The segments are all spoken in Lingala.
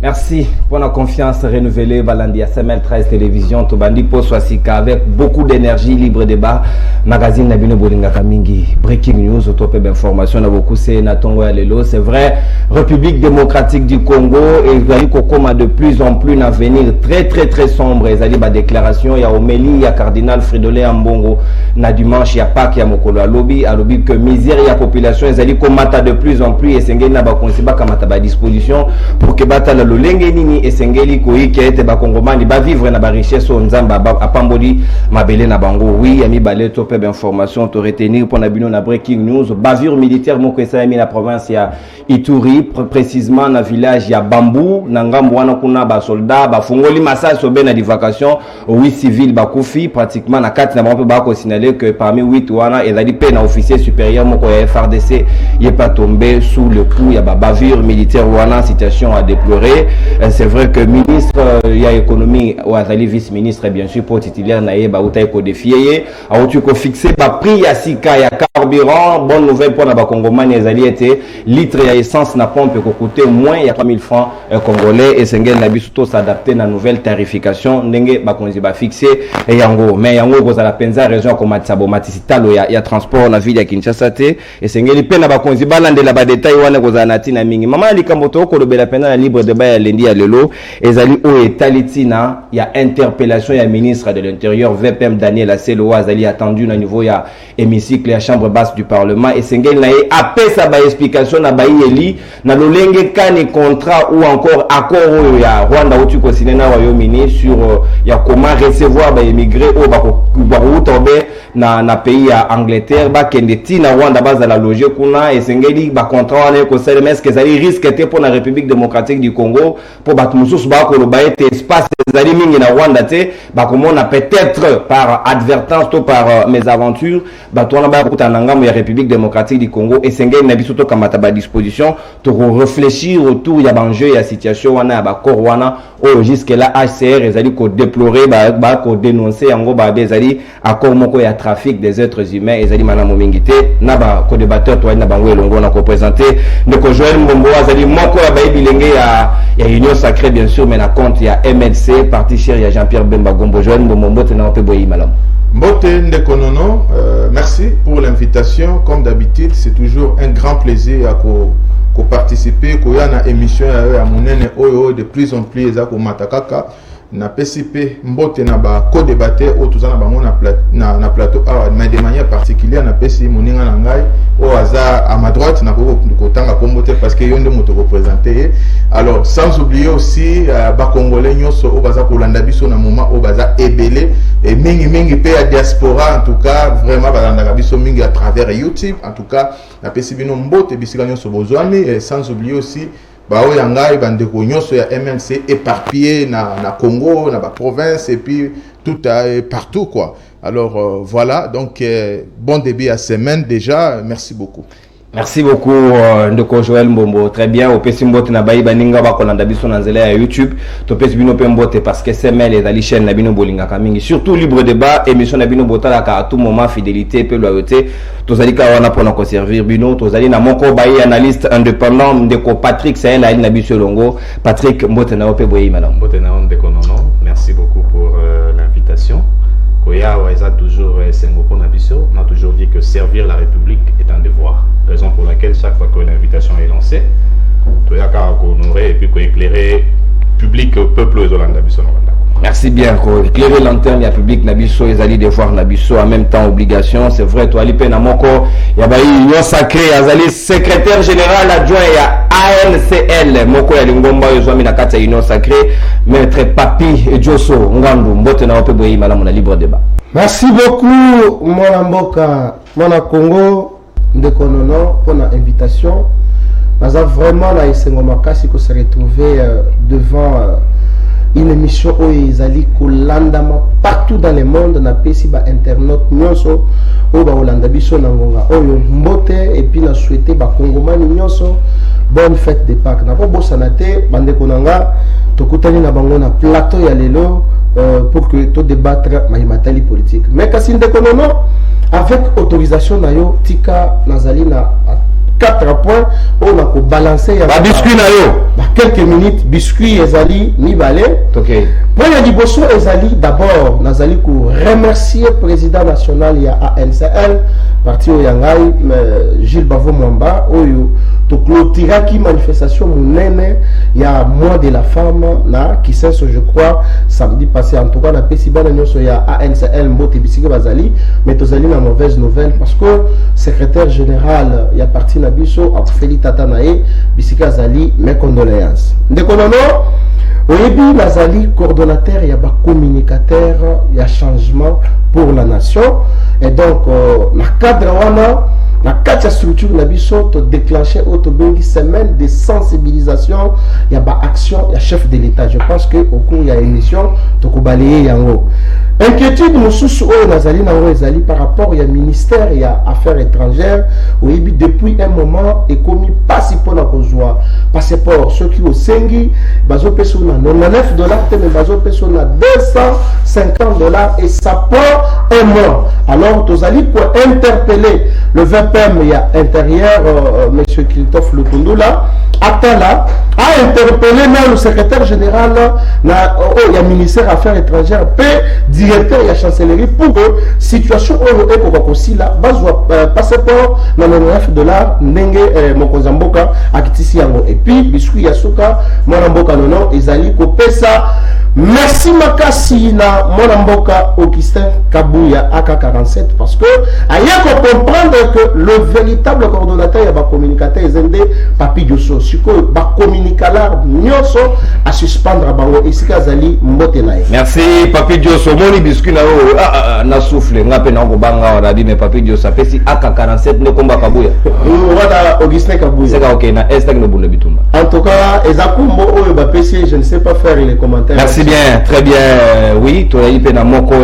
Merci pour la confiance renouvelée. Balandi à SML 13 Télévision, Tobandi Poswasika avec beaucoup d'énergie, libre débat. Magazine Nabino Bolinga Kamingi, breaking news, autopé d'information. On a beaucoup c'est Natongo Alelo. C'est vrai, République démocratique du Congo et Zali Kokoma de plus en plus un avenir très sombre. Zali ba déclaration, il y a Omélie, il y a Cardinal Fridolin Ambongo. Na dimanche, il y a Pâques, il y a Mokolo à lobby que misère, il y a population. Zali Komata de plus en plus et Sengeli na ba konsiba kamata ba disposition pour que bata la lolenge nini et Sengeli koi qui a été ba Kongomani ba vivre na ba richesse au Nzamba a Pamboli mabele na bango. Oui, ami balé topé d'information to retenir pour nabino na breaking news. Bavure militaire moko esami na province ya Ituri, précisément na village ya Bambou, na ngambo wana kuna ba soldat ba fungoli massage sobe na vacation 8 civils ba kufi pratiquement na 4 na bango ba ko signaler que parmi 8 wana ezali pe na officier supérieur moko ya FRDC il est pas tombé sous le coup ya ba bavure militaire wana, situation à déplorer. C'est vrai que ministre ya économie ou azali vice-ministre bien sûr pour titulaire na ye ba utai ko défier a outu ko fixer ba prix ya sika ya carburant. Bonne nouvelle pour na ba Kongomani ezali été litre ya essence na pompe ko coûter moins ya 3000 francs congolais et sengel na biso to s'adapter na nouvelle tarification ndenge ba konzi ba fixer et yango mais yango ko za la penza région ko matsabo matisitalo ya transport na ville ya Kinshasa te et sengeli pe na ba konzi balandela ba détail wana ko za natina mingi mama likambo to ko lobela pena na libre débat ya lendi ya lelo ezali o etalitina ya interpellation ya ministre de l'intérieur VPM Daniel Aselo azali attendu na niveau ya hémicycle ya chambre basse du parlement et sengeli na e apesa ba explication na ba yeli na lolenge kani contrat ou encore accord ya Rwanda utu ko sinena Royaume-Uni sur ya comment recevoir ba immigrés au ba utobe na pays ya Angleterre ba kende tina Rwanda baza la loger kuna et sengeli ba contrat wana ko sele mais que ça risque était pour la République démocratique du Congo pour ba mususu ba ko ba ete espace zali mingi na Rwanda te ba comment on a peut-être par advertence ou par mésaventures ba to na ba kuta na ngamo ya République démocratique du Congo et sengeli na biso to kamata ba disposition pour réfléchir autour ya banjeu ya situation wana ba korwana o jusque là HCR ezali ko déplorer ba ko dénoncer yango ba bezali accord moko ya trafic des êtres humains ezali manamo mingité na ba ko débatteur to na bango elongo na ko présenter de ko Joël Mbombo azali moko ya ba bilenge ya Union Sacrée bien sûr mais na compte ya MLC parti cher ya Jean-Pierre Bemba Gombo Joël Mbombo tena pe boyi malam Mbote Ndekonono, merci pour l'invitation. Comme d'habitude, c'est toujours un grand plaisir à participer. Quand il y a une émission de plus en plus à Matakaka, na PCP Mbote na ba co-débatteur au tout ça na plateau mais de manière particulière na PCP moninga na ngai au hasard à ma droite na ko tanga kombote parce que yonde moto représenter. Alors sans oublier aussi ba congolais nyonso au baza ko landa biso na moment au baza ebele et mingi pe à diaspora en tout cas vraiment balanda biso mingi à travers YouTube en tout cas na PCP no Mbote bisika nyonso bozwami et sans oublier aussi bao yangai bandeko nyonso ya MNC éparpillé na Congo na ba province et puis tout partout quoi. Alors voilà donc bon début à semaine déjà, merci beaucoup. Merci beaucoup Ndeko Joël Mbombo. Très bien. Au pesi mbote na bayi baninga ba kolanda biso na nzela ya YouTube. To pesi bino pe mbote parce que SML et ali chaîne na bino bolinga kamingi. Surtout libre débat émission na bino botala ka à tout moment fidélité pe loyauté. Tozali ka wana pour na conserver bino. Tozali na moko bayi analyste indépendant Ndeko Patrick Sahel ali na biso longo. Patrick mbote na ope boyi madame. Mbote na Ndeko nono. Merci beaucoup pour l'invitation. Koya Waisa toujours Sengoko Nabiso, on a toujours dit que servir la République est un devoir. Raison pour laquelle chaque fois qu'une invitation est lancée, Toya Karako honorer et puis éclairer public peuple aux Hollande Nabiso. Merci bien. Éclairer l'antenne, il y a public Nabiso, ils allaient devoir Nabiso en même temps obligation. C'est vrai, toi, Alipe Namoko, il y a Union Sacrée, Azali secrétaire général adjoint, il y a ANCL, Moko ya Lingomba, Yozwami Nakata Union Sacrée, Maître Papi et Josso, Ngandu, Mbote na Ope Boyi, Madame, on a libre débat. Merci beaucoup, mon Mboka, mon Congo, Ndekonono, pour l'invitation. Nous avons vraiment la Makasi qui se retrouver devant une émission où ils allaient kolandama partout dans le monde na pesi ba internaute nyonso o ba olanda biso na ngonga oyo mbote et puis na souhaiter ba kongomani nyonso bonne fête de Pâques na ko bosana te bande konanga tokutani na bango na plateau ya lelo pour que to débattre matali politique mais kasi ndekonono avec autorisation na yo tika nazali na 4 points on a balancé ba biscuit na yo quelques minutes biscuit ezali mibale. OK. Premier liboso ezali d'abord nazali ko remercier président national ya ANCL parti oyangai Gilles Bavo Mwamba oyo to clôturaki manifestation munene ya mois de la femme na Kisenso je crois samedi passé en tout cas na pesibana nyoso ya ANCL mbote bisike bazali mais tozali na mauvaise nouvelle parce que secrétaire général ya parti na biso Félix Tata nae bisike azali mes condoléances ndeko nono oyebi nazali coordonnateur ya ba communicateur ya changement pour la nation et donc na cadre wana na kati ya structure na biso to déclencher auto bengi semaine de sensibilisation ya ba action ya chef de l'état. Je pense que au cours ya émission to ko balayer yango inquiétude mususu oyo nazali nango ezali par rapport ya ministère ya affaires étrangères oyebi depuis un moment ekomi pasi pona kozwa passeport soki osengi bazo peso na $99 te mais bazo peso na $250 et ça prend un mois. Alors tozali pour interpeller le VPM il y a intérieur monsieur Christophe Lutundula Atala a interpellé même le secrétaire général na il y a ministère affaires étrangères pe directeur il y a chancellerie pour que situation au eko aussi là bazwa passeport na $99 ndenge mokozamboka akitisi yango et puis biscuit yasuka mwana mboka nono ezali ko pesa. Merci makasi na mwana mboka Augustin Kabuya AK47 parce que aya ko comprendre que le véritable coordonnateur ya ba communicateur ezende Papi Diosso siko ba communicateur nyoso a suspendre bango esika zali mbote nae. Merci Papi Diosso moni biscuit na o na souffle ngape na ko banga ora bi mais Papi Diosso pesi AK47 ne komba Kabuya voilà Augustin Kabuya c'est OK na est que no bunde bitumba en tout cas ezakumbo oyo ba pesi je ne sais pas faire les commentaires. Merci bien, très bien. Oui, tu as eu Penamoko,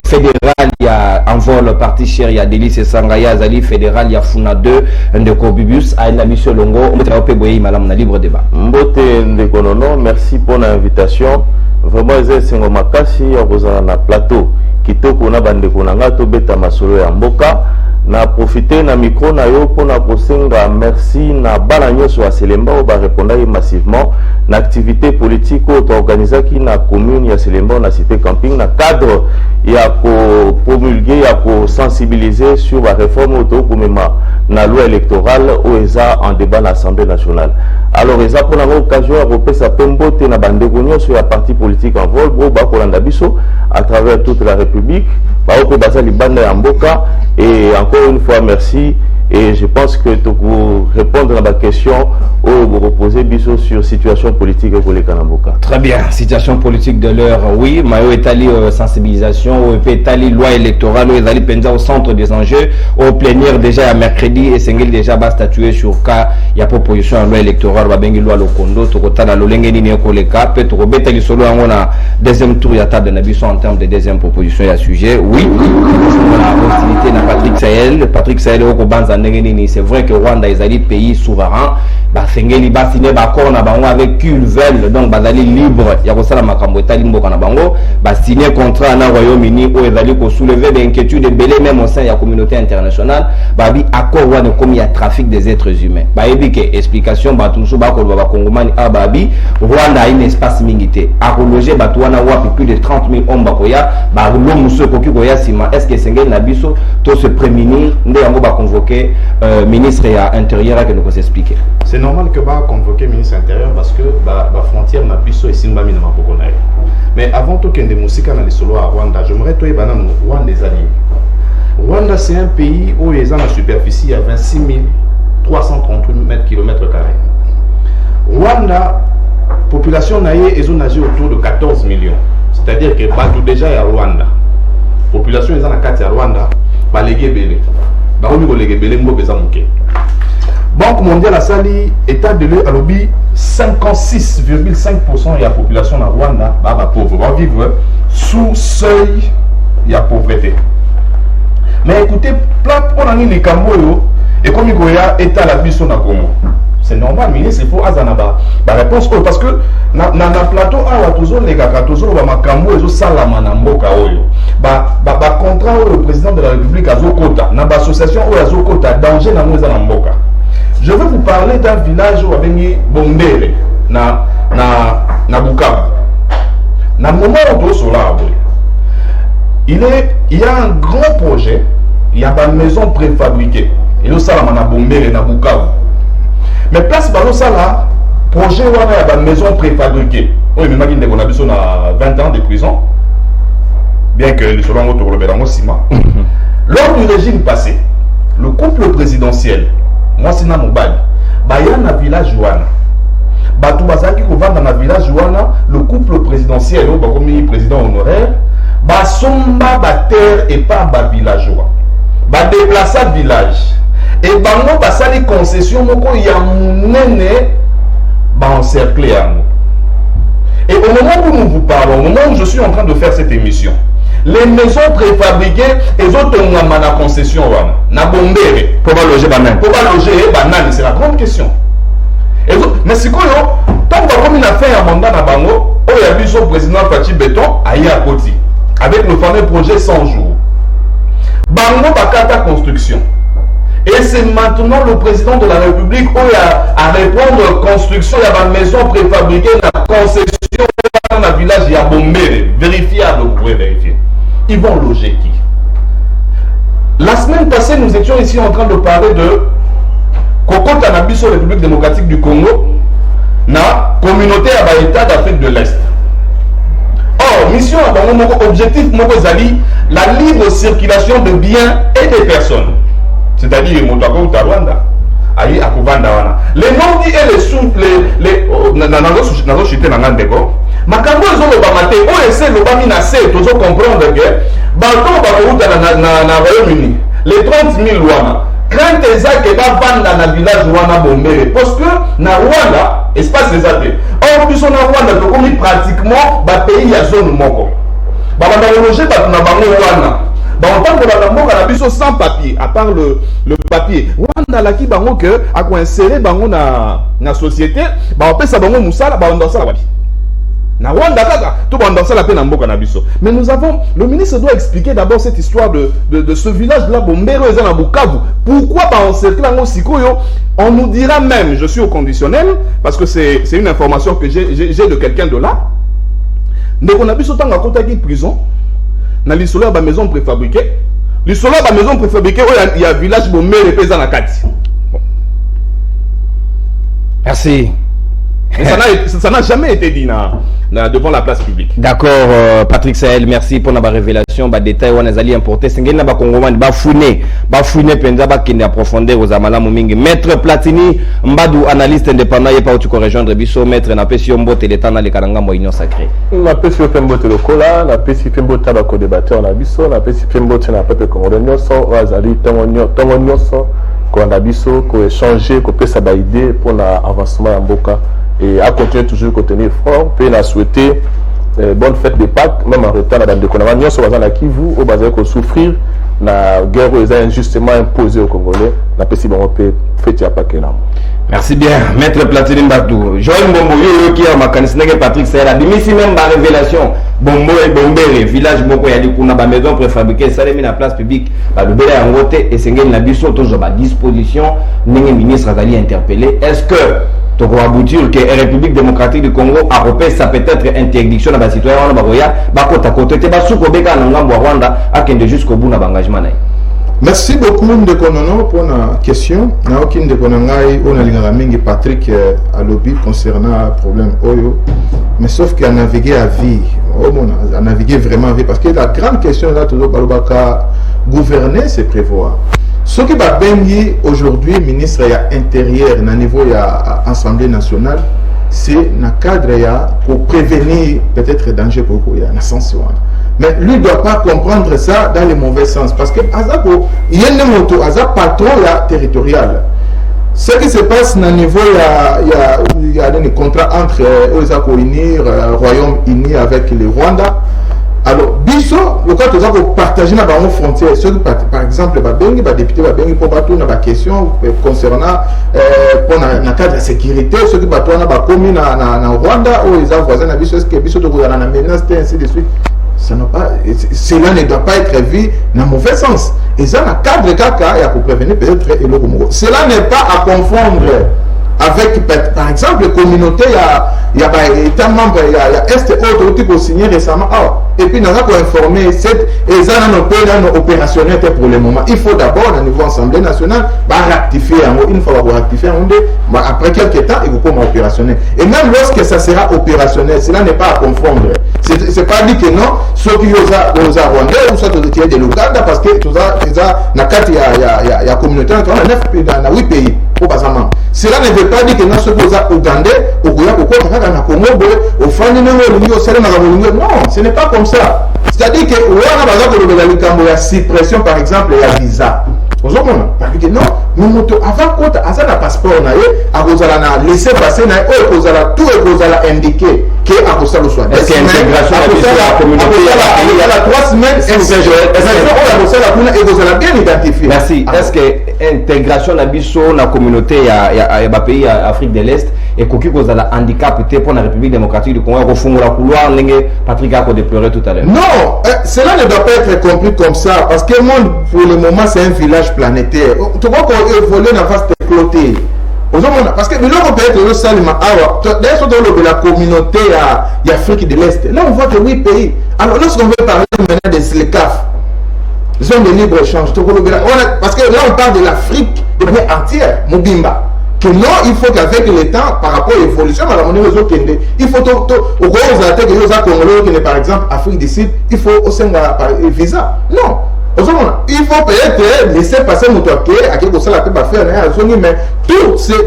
fédéral, il y a Envol, parti cher, il y a Délice Sangaya, Zali, fédéral, il y a Funa 2, Ndeko Bibus, Aina Monsieur Longo, on va te madame, na libre débat. Mbote Ndeko Nono, merci pour l'invitation. Vraiment, c'est un makasi, on a plateau. Kitoko na bandeko na ngato beta masolo ya mboka. Na profiter na micro na yo pour na kosenga merci na bana nyoso ya Selemba o ba répondre massivement na activité politique au organisé qui na commune ya Selemba na cité camping na cadre ya ko promulguer ya ko sensibiliser sur la réforme auto komema na loi électorale au eza en débat à l'Assemblée nationale. Alors eza pour l'occasion à repesa pembote na bandeko nyoso ya parti politique en vol bro ba kolanda biso à travers toute la République ba ko basali banda ya mboka. Et encore une fois, merci. Et je pense que pour répondre à la question, vous reposez biso sur situation politique pour les Kanamboka. Très bien, situation politique de l'heure, oui. Mayo est allé sensibilisation, est allé loi électorale, est allé penser au centre des enjeux, au plénière déjà à mercredi et Sengel déjà va statuer sur cas, il y a proposition à loi électorale, va bengi loi lokondo, tokota na lolengeni ni koleka, peut robeta li solo on a deuxième tour ya table nabiso en termes de deuxième proposition ya sujet. Oui, la hostilité na Patrick Sahel au Kobanza. C'est vrai que Rwanda est un pays souverain. Sengeli ba signé ba accord na bango avec Culvel donc bazali libre ya kosala makambo etali mboka na bango ba signé contrat na Royaume-Uni où ezali ko soulever des inquiétudes belé même au sein de la communauté internationale ba bi accord wana comme il y a trafic des êtres humains ba ebike explication ba tunso ba ko ba kongomani ababi Rwanda a un espace mingité a reloger ba tuana wa plus de 30 000 hommes bakoya ba lo muso koki koya sima est-ce que Sengeli na biso to se prémunir ndé yango ba convoquer ministre ya intérieur que nous ko s'expliquer. C'est normal que va convoquer le ministre intérieur parce que la frontière n'a plus et Simbami n'a pas connu. Mais avant tout qu'il y ait des musiques dans les solos à Rwanda, j'aimerais toi Rwanda des alliés. Rwanda c'est un pays où ils ont la superficie à 26 338 km². Rwanda, population naïe, ils ont nagé autour de 14 millions. C'est-à-dire que tout déjà à Rwanda. Population ils ont la carte à Rwanda, bah les guébélés. Bah on les guébélés, moi besoin de Banque mondiale a sali état de l'eau à l'objet 56,5% de la population de Rwanda va pauvre, va vivre sous seuil de la pauvreté. Mais écoutez, pour les Camboyo et comme il y a état la mission na Congo. C'est normal, mais il faut azanaba. La réponse parce que na plateau a toujours les gars toujours ba makambo ezo salama na mboka oyo. Ba contrat au président de la République azokota na ba association o azokota danger na mweza na mboka. Je vais vous parler d'un village où il y a Bombele, na Bukavu. Na moment où il y a un grand projet, il y a une maison préfabriquée. Et le salam na Bombele na Bukavu. Mais place par le salam, projet où il y a une maison préfabriquée. Oui, mais maintenant on a besoin de 20 ans de prison. Bien que les soldats ont relevé dans ciment. Lors du régime passé, le couple présidentiel, moi c'est Namobali, il y a un village Jouana. Batou Bazaki qui va dans le village Jouana, le couple présidentiel, le président honoraire, Basomba Bater et pas ba villageois. Ba déplacer village. Et bango basali concession moko ya munene ba encercler à nous. Et au moment où nous vous parlons, au moment où je suis en train de faire cette émission, les maisons préfabriquées, les autres ont la concession, na bombere. Pour pas loger banane. Pour pas loger banane, c'est la grande question. Mais c'est quoi, tant qu'on a comme une affaire à mandat na bango, il y a vu son président Fachi Béton, à Koti, avec le fameux projet 100 jours. Bango Bakata Construction. Et c'est maintenant le président de la République où il a à répondre construction, il y a une maison préfabriquée, la concession dans le village, il y a bombé, vérifiable, vous pouvez vérifier. Ils vont loger qui? La semaine passée, nous étions ici en train de parler de Koko Tanabiso, République démocratique du Congo, na communauté à l'État d'Afrique de l'Est. Or, mission à objectif, la libre circulation de biens et de personnes. C'est-à-dire Motako ou Rwanda. Aïe, à Kovanda. Les non-dits et les sous, les chutés dans l'Andego. Makambo, ils ont le bamaté. On essaie le baminacé, tous ont comprendre que, Balton, Bakout, na Royaume-Uni, les 30 000 Rwanda. Quand ils ont que va vendre dans le village Rwanda Bombere, parce que, na Rwanda, espace des athées. Or, plus on a Rwanda, donc pratiquement, le pays a zone moko. Bamanda loger, na bango Rwanda. En tant que la biso sans papier, à part le papier, on a qui bango que à quoi insérer bango na société, on peut ça bango musala, on dans ça la wapi. Na Rwanda kaka, tout on dans ça la peine en boka na biso. Mais nous avons, le ministre doit expliquer d'abord cette histoire de ce village là, Bombero et na Bukavu. Pourquoi on cercle en Sikoyo? On nous dira même, je suis au conditionnel, parce que c'est une information que j'ai de quelqu'un de là. Donc on a biso tant à côté de prison. Dans l'isoloir, il y a une maison préfabriquée. L'isoloir, il y a une maison préfabriquée où il y a un village où il y a des paysans à Kati. Merci. Et ça n'a jamais été dit devant la place publique. D'accord, Patrick Sahel, merci pour la révélation. Les détails on a importés. C'est un Congolais bafouné penza bakende approfondir aux amala mumingi. Maître Platini, Mbadou analyste indépendant et pas où tu peux rejoindre Bisso. Maître na pesi yombo télétan na le karanga mo union sacrée. Na pesi yombo télékola, na pesi yombo tabako débatteur na Bisso, na pesi yombo na peuple congolais nyonso, wazali tongo nyonso ko na Bisso ko échanger ko pesa ba idée pour l'avancement en Mboka. Et à continuer toujours à tenir fort, puis à souhaiter bonne fête de Pâques, même en retard dans le déconnement. Nous sommes dans qui vous, au basé qu'on souffrir, la guerre est injustement imposée aux Congolais, la paix si bon peut fêter à Pâques là. Merci bien, Maître Platini Mbadou. Joël Mbombo, qui a ma canisnègue Patrick Serra, d'ici même ma révélation, Bombo et Bombere, village Moko Yadikouna, ma maison préfabriquée, ça mis la place publique, le bébé en route et c'est une abisso, toujours à disposition, n'est ministre Azali interpellé. Est-ce que donc on va aboutir que la République démocratique du Congo a repéré ça peut-être interdiction à la citoyen on va côté à côté te basu ko beka na ngambo Rwanda akende jusqu'au bout na engagement na. Merci beaucoup Ndekonono pour la question. Na aucune de konangai on a lingala mingi Patrick à lobby concernant le problème Oyo. Mais sauf qu'il a navigué à vie. A navigué vraiment à vie parce que la grande question là toujours balobaka gouverner c'est prévoir. Ce qui va bénir aujourd'hui, ministre intérieur, à niveau de l'Assemblée nationale, c'est un cadre pour prévenir peut-être danger pour la sanction. Mais lui ne doit pas comprendre ça dans le mauvais sens. Parce que il y a un patron territorial. Ce qui se passe au niveau, il y a des contrats entre le Royaume-Uni avec le Rwanda. Alors, biso, le cas de ça pour partager dans nos frontières, par exemple, les députés pour battre dans la question concernant le cadre de sécurité, ceux qui battent dans la commune en Rwanda, ou les voisins, est-ce que biso de la menace, ainsi de suite. cela ne doit pas être vu dans le mauvais sens. Et ça, dans le cadre caca, il y a pour prévenir peut-être le Congo. Cela n'est pas à confondre avec, par exemple, les communautés, il y a État membre, il y a Est autre qui ont signé récemment. Et puis, nous avons informé, et ça, nous opérationnel pour le moment. Il faut d'abord, au niveau Assemblée nationale, rectifier. Une fois qu'on rectifie, après quelques temps, il faut comme opérationnel. Et même lorsque ça sera opérationnel, cela n'est pas à confondre. C'est pas dit que non, ceux qui ont Rwandais ou soit qui de l'Ouganda, parce que tout ça, il y a communauté, il y a 8 pays. Cela ne veut pas dire que nous sommes Ougandais, au Congo, au Fani, non, ce n'est pas comme ça. C'est-à-dire que on a la suppression, par exemple, il y a visa. Parce que non, nous avant qu'on ait un passeport, on a laissé passer, on a tout indiqué que à cause de soit. Est-ce qu'il y a une intégration à la communauté? Il y a 3 semaines, on a bien identifié. Merci. Est-ce que l'intégration de la communauté à pays Afrique de l'Est et qu'il y a un handicap pour la République démocratique du Congo, la couloir, Patrick a déploré tout à l'heure? Non, cela ne doit pas être compris comme ça, parce que le monde, pour le moment, c'est un village planétaire. Tu vois qu'on évolue dans la phase de clôture. Parce que l'on peut être le salement. D'ailleurs, dans la communauté d'Afrique de l'Est, là on voit que 8 pays. Alors, lorsqu'on veut parler maintenant des SLECAF, zone de libre-échange, parce que là on parle de l'Afrique entière, Mobimba. Que non, il faut qu'avec le temps, par rapport à l'évolution, il faut au gros Congolais, par exemple, Afrique du Sud, il faut aussi un visa. Non. Il faut peut-être laisser passer mon toqué à quelque chose que faire, mais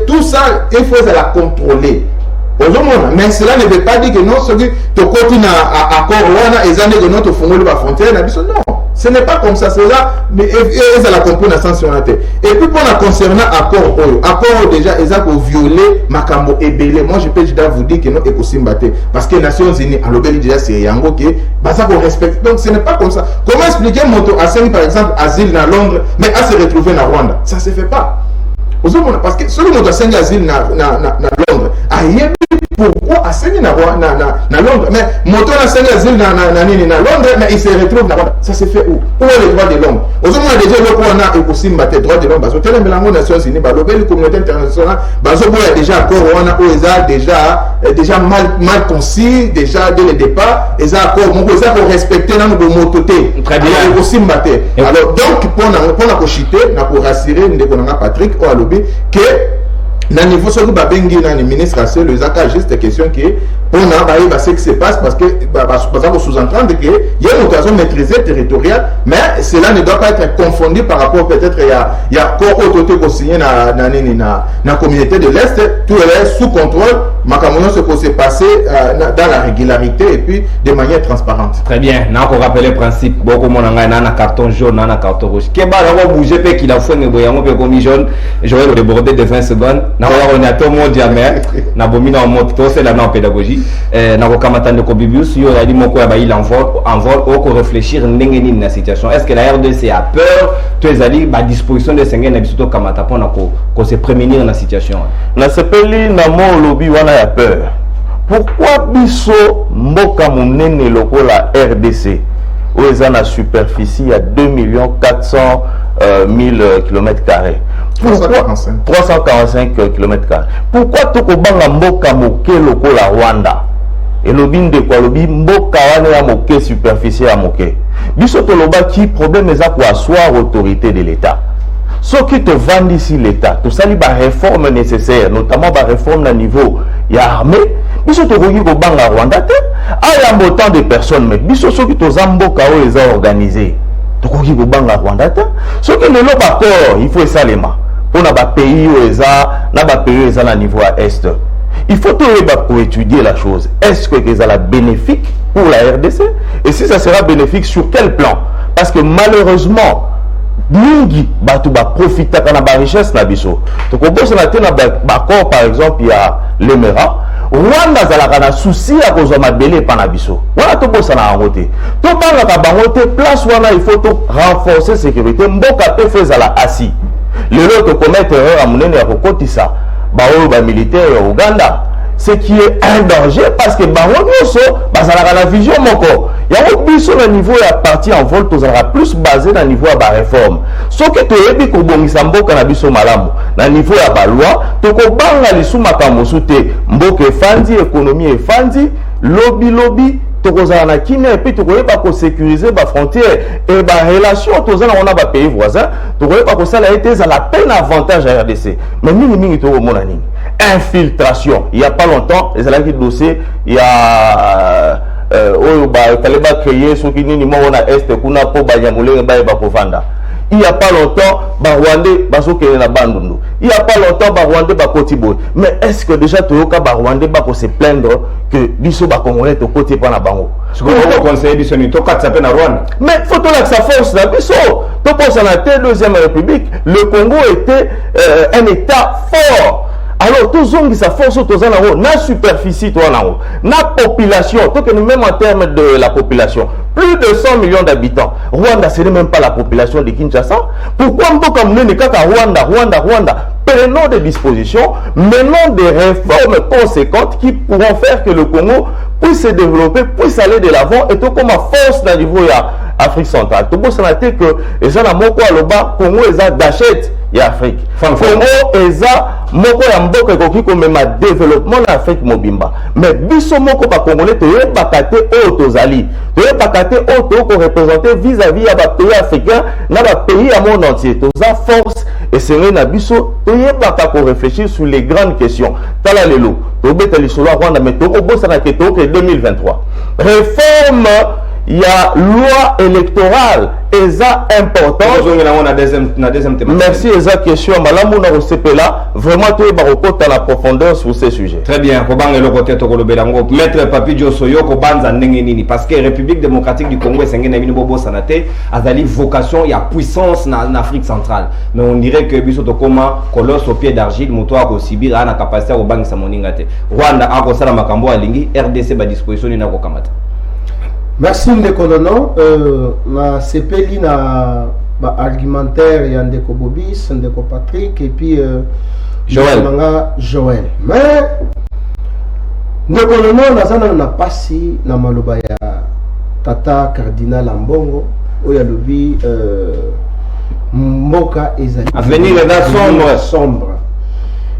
tout ça, il faut la contrôler. Mais cela ne veut pas dire que non, ce qui te continue à accord, et que notre frontière, non. Ce n'est pas comme ça, c'est là, mais ils ont la compris sanctionnalité. Et puis pour la concernant accord déjà, ils ont violé Makambo et Belé. Moi je peux déjà vous dire que non, et que parce que les Nations Unies, à l'obéli déjà c'est Yango qui ça qu'on respecte. Donc ce n'est pas comme ça. Comment expliquer Moto Asseni par exemple, asile dans Londres, mais à se retrouver dans Rwanda? Ça ne se fait pas. Parce que celui qui a assigné asile dans Londres, pourquoi assigner dans Londres? Mais Moto a assigné asile dans Londres, mais il se retrouve dans Rwanda. Ça se fait où? Où est le droit de l'homme? Aujourd'hui, on a déjà le point là et aussi battre le droit de l'homme. Parce que les Nations Unies, la communauté internationale, il y a déjà encore Rwanda où ils ont déjà mal concis, déjà dès le départ, ils ont encore, ils ont respecté nos mototés. Très bien. Et aussi battre. Alors, donc, pour la cochiter, pour rassurer, Patrick, ou à l'obé, que dans le niveau de le ministre a juste question que on a ce qui se passe parce que sous-entendre qu'il y a une occasion maîtrisée territoriale, mais cela ne doit pas être confondu par rapport peut-être il y a encore autorité qui signé dans la communauté de l'Est, tout est sous contrôle, Makamono ce qui s'est passé dans la régularité et puis de manière transparente. Très bien, on a rappelé le principe, beaucoup de monde a un carton jaune, un carton rouge. Qui va bouger, qu'il a fait un commis jaune, j'aurais le débordé de 20 secondes. On a tout le monde jamais, on a bombiné en mode, tout c'est la pédagogie. Na kokamata de Kobibius, il y a dit mon quoi, il envole, ou réfléchir n'engeni na situation. Est-ce que la RDC a peur? Tu es allé à disposition de Sengen Nabisuto Kamata pour se prémunir dans la situation. Na sepeli na mon lobby wana ya peur. Pourquoi biso mboka monene lokola RDC où ils ont la superficie à 2 400 000 km². 345 km². Pourquoi tokobanga mboka moke lokola Rwanda? Et le bin de quoi le bin mboka wana ya moke superficie ya moke. Biso toloba qui problème est à quoi asseoir autorité de l'État. Ce qui te vend ici l'État, tout ça, il y a des réformes nécessaires, notamment des réformes à niveau de l'armée. Biso to koki ko banga Rwanda te, il y a autant de personnes, mais biso ceux qui to zamboka o les a organisés. To koki ko banga Rwanda te, ceux qui ne l'ont pas peur, il faut ça les mains. Pour na ba pays o les a, na ba pays les a na niveau à est. Il faut tout pour étudier la chose. Est-ce que c'est la bénéfique pour la RDC? Et si ça sera bénéfique, sur quel plan? Parce que malheureusement, mingi batu ba profita kana ba richesse na biso to ko bosa na tena ba corps par exemple il y a l'Emera Rwanda zalaka na souci ya kozwa mabele pa na biso wana to bosa na ngote to banga ka bangote place wana il faut to renforcer sécurité mboka to feza la asi le lot to commettre erreur a munene ya kokotisa ba o ba militaire ya Uganda ce qui est un danger parce que bango nyonso bazalaka na vision moko yango biso na niveau ya parti en vol tozalaka plus basé na niveau ya baréforme soki toyebi kobongisa mboka na biso malamu na niveau ya baloi tokobanga lisu makambo mosusu te mboka efandi économie efandi lobi tokozala na kimia et puis tokoyeba ko sécuriser ba frontière et ba relation tozala on a ba pays voisins tokoyeba ko sala ete za la peine avantage à RDC mais mingi tokomona nini infiltration il y a pas longtemps les ala qui dossier il y a oyo ba kaleba créer soki nini mo na est kuna po ba nyamulenge ba ko vanda. Il n'y a pas longtemps, Rwandais bazokele na bandundu. Il n'y a pas longtemps, Rwandais bakotiboy. Mais est-ce que déjà Toyoka Rwandais bako se plaindre que biso ba Congolais to côté pas na bango? Ce qu'on va conseiller biso ni to katsa pe na Rwanda. Mais faut que sa force na biso. To pense à la deuxième république, le Congo était un état fort. Alors, tous ont sa force, tous en na superficie, toi en haut, na population, tout que nous même en termes de la population, plus de 100 millions d'habitants. Rwanda, ce n'est même pas la population de Kinshasa. Pourquoi on peut comme nous, Rwanda, prenons des dispositions, menons des réformes conséquentes qui pourront faire que le Congo puisse se développer, puisse aller de l'avant et tout comme à force dans le niveau de l'Afrique centrale. Tout le monde sait que les gens à Moko à Loba, Congo, ils ont d'achète. Ya Afrique. Congo eza moko ya mboka ekoki komema développement na Afrique mobimba. Mais biso moko ba Congolais to yebaka te o tozali. To yebaka te o to ko représenter vis-à-vis ya ba pays africains na ba pays ya monde entier. Toza force et c'est na biso to yebaka ko réfléchir sur les grandes questions. Tala lelo to betali solo Rwanda mais to obosa na keto ke 2023. Réforme il y a loi électorale et ça important. Merci et ça question malamu na là vraiment tu es barokota la profondeur sur ces sujets. Très bien, ko bangelo côté to ko lobelango maître Papi Diosso yoko banza ndenge nini parce que République démocratique du Congo sengena bino bobo sanate azali vocation ya puissance na Afrique centrale. Mais on dirait que biso to koma colosse au pied d'argile moto ko sibira na capacité ko bangisa moninga te. Rwanda ako sala makambo alingi RDC ba disposition ni na ko kamata. Merci Ndekolono. Na CPLI na argumentaire ya Ndeko Bobis, Ndeko Patrick et puis Joël. Mais Ndekolono nazana na pasi na maloba ya Tata Cardinal Ambongo oya lobi mboka ezali avenir est sombre.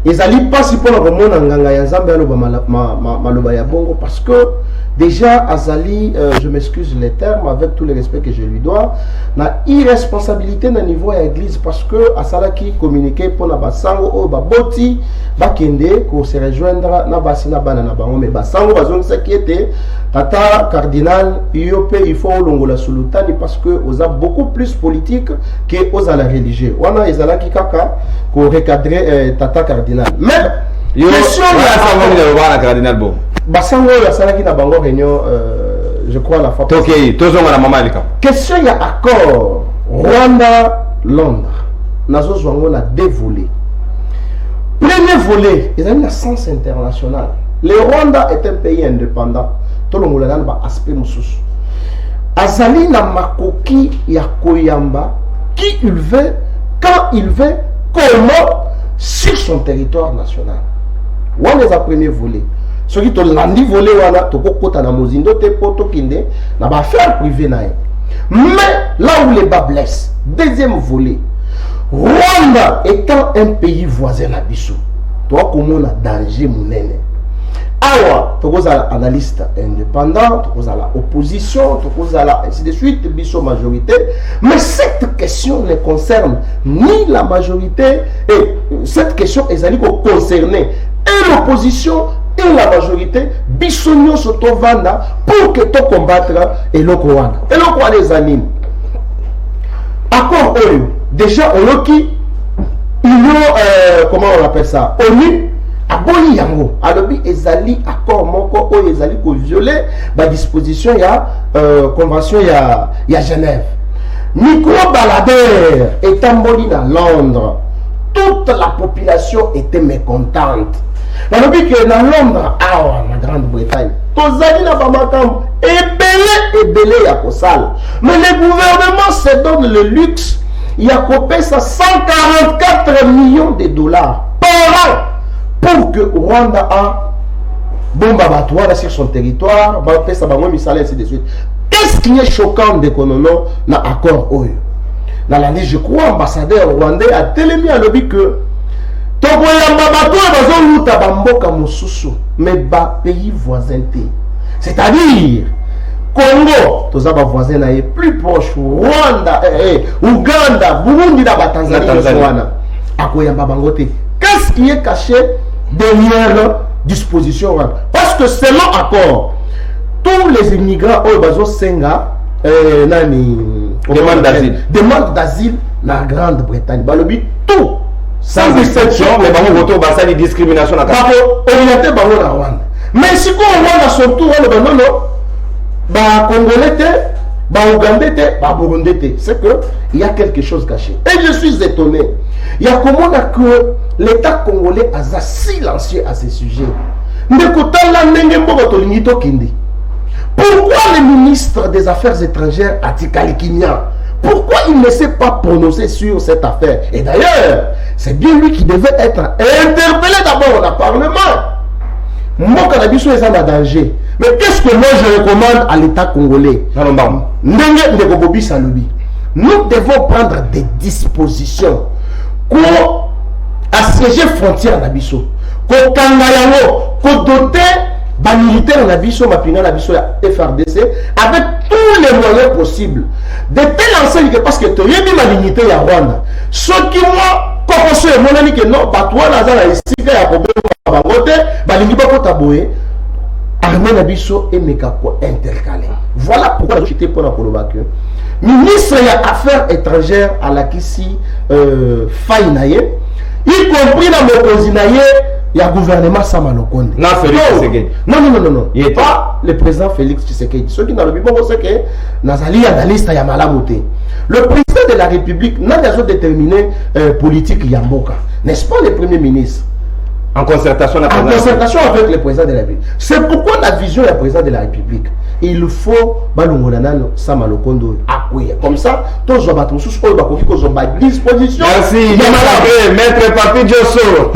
Ezali pasi pour le monde nganga ya Nzambe aloba maloba ya bongo parce que déjà Azali, je m'excuse les termes avec tout le respect que je lui dois, na irresponsabilité na niveau à l'église parce que Asala qui communiquait pour na basango o baboti bakende ko se rejoindre na basina bana na bango mais basango bazon qui était Tata Cardinal IOP il faut longola sultani parce que osa beaucoup plus politique que osa la religieux. Wana ezala ki kaka ko recadrer Tata Cardinal. Mais question ya Cardinal bon. Basango ya salaki na bango réunion je crois la fois passée. Question il y a accord Rwanda Londres. Nazo zwango na deux volets. Premier volet, ils ont un sens international. Le Rwanda est un pays indépendant. Tout le monde a un aspect moussous. Azali na makoki ya koyamba qui il veut, quand il veut, comment sur son territoire national. On les a premier volet. Ce qui est landi volé wana to kokota na mozindo te poto kinde na ba affaire privée na. Mais là où les bas blessent, deuxième volet. Rwanda étant un pays voisin à Bissou, toi comment on a danger monene. Awa, tu as analyste indépendant, tu as opposition, tu as ainsi de suite, Bissou majorité. Mais cette question ne concerne ni la majorité et cette question est allée concerner et l'opposition et la majorité. Bissou soto vanda pour que tu combattre et le Rwanda. Et le Rwanda les anime. Accord ONU. Déjà, on a qui comment on appelle ça? ONU, aboyi yango. Alobi ezali accord moko o ezali ko violer la disposition ya convention ya Genève. Micro-baladeur étamboli dans Londres. Toute la population était mécontente. Alobi que dans Londres, la Grande-Bretagne, tozali na bamakam ebele ya kosala. Mais le gouvernement se donne le luxe. Il a coupé ça 144 millions de dollars par an pour que Rwanda a bomba batouana sur son territoire, ça va ainsi de suite. Qu'est-ce qui est choquant de Konono dans l'accord Oyo? Dans l'année, je crois, ambassadeur rwandais a tellement à lobby que mais bas pays voisin. C'est-à-dire, Congo, tous les voisins plus proche, Rwanda, Ouganda, Burundi, Tanzanie, qu'est-ce qui est caché derrière la disposition? Parce que selon l'accord, tous les immigrants au Senga demande d'asile dans la Grande-Bretagne. Tout. Sans exception, mais il y a discrimination. Orienté par la Rwanda. Mais si on voit à son tour, Congolais, Ougandais, Burundais, c'est qu'il y a quelque chose caché. Et je suis étonné. Il y a comment que l'État congolais a silencieux à ce sujet. Pourquoi le ministre des Affaires étrangères a dit Kalikinia? Pourquoi il ne s'est pas prononcé sur cette affaire? Et d'ailleurs, c'est bien lui qui devait être interpellé d'abord au Parlement. Mon cannabis est en danger. Mais qu'est-ce que moi je recommande à l'État congolais? Nous devons prendre des dispositions pour assiéger frontières d'Abisso, pour doter les militaires d'Abisso, FRDC, avec tous les moyens possibles. De telle enseigne que parce que tu as mis ma dignité à Rwanda. Ce qui moi, quand on se dit que non, toi, Nazara, ici, il y a un problème, armée d'Abisso et Mekako intercalé. Voilà pourquoi j'étais pour la Kolobaque. Ministre des Affaires étrangères à la Kissi Faïnaye, y compris dans mon cosinaye, il y a le gouvernement Samalokonde. Non, Félix Tshisekedi. Non. Il n'est pas le président Félix Tshisekedi. Ceux qui n'ont pas bon, c'est que Nazali a la liste à Yamalamote. Le président de la République n'a pas déterminé politique Yamboka. N'est-ce pas le premier ministre? En concertation avec le président de la République. C'est pourquoi la vision du président de la République, il faut Balungonanan Samalokondo accueillir. Comme ça, tous les gens qui sont à disposition. Merci, Maître Papi Diosso.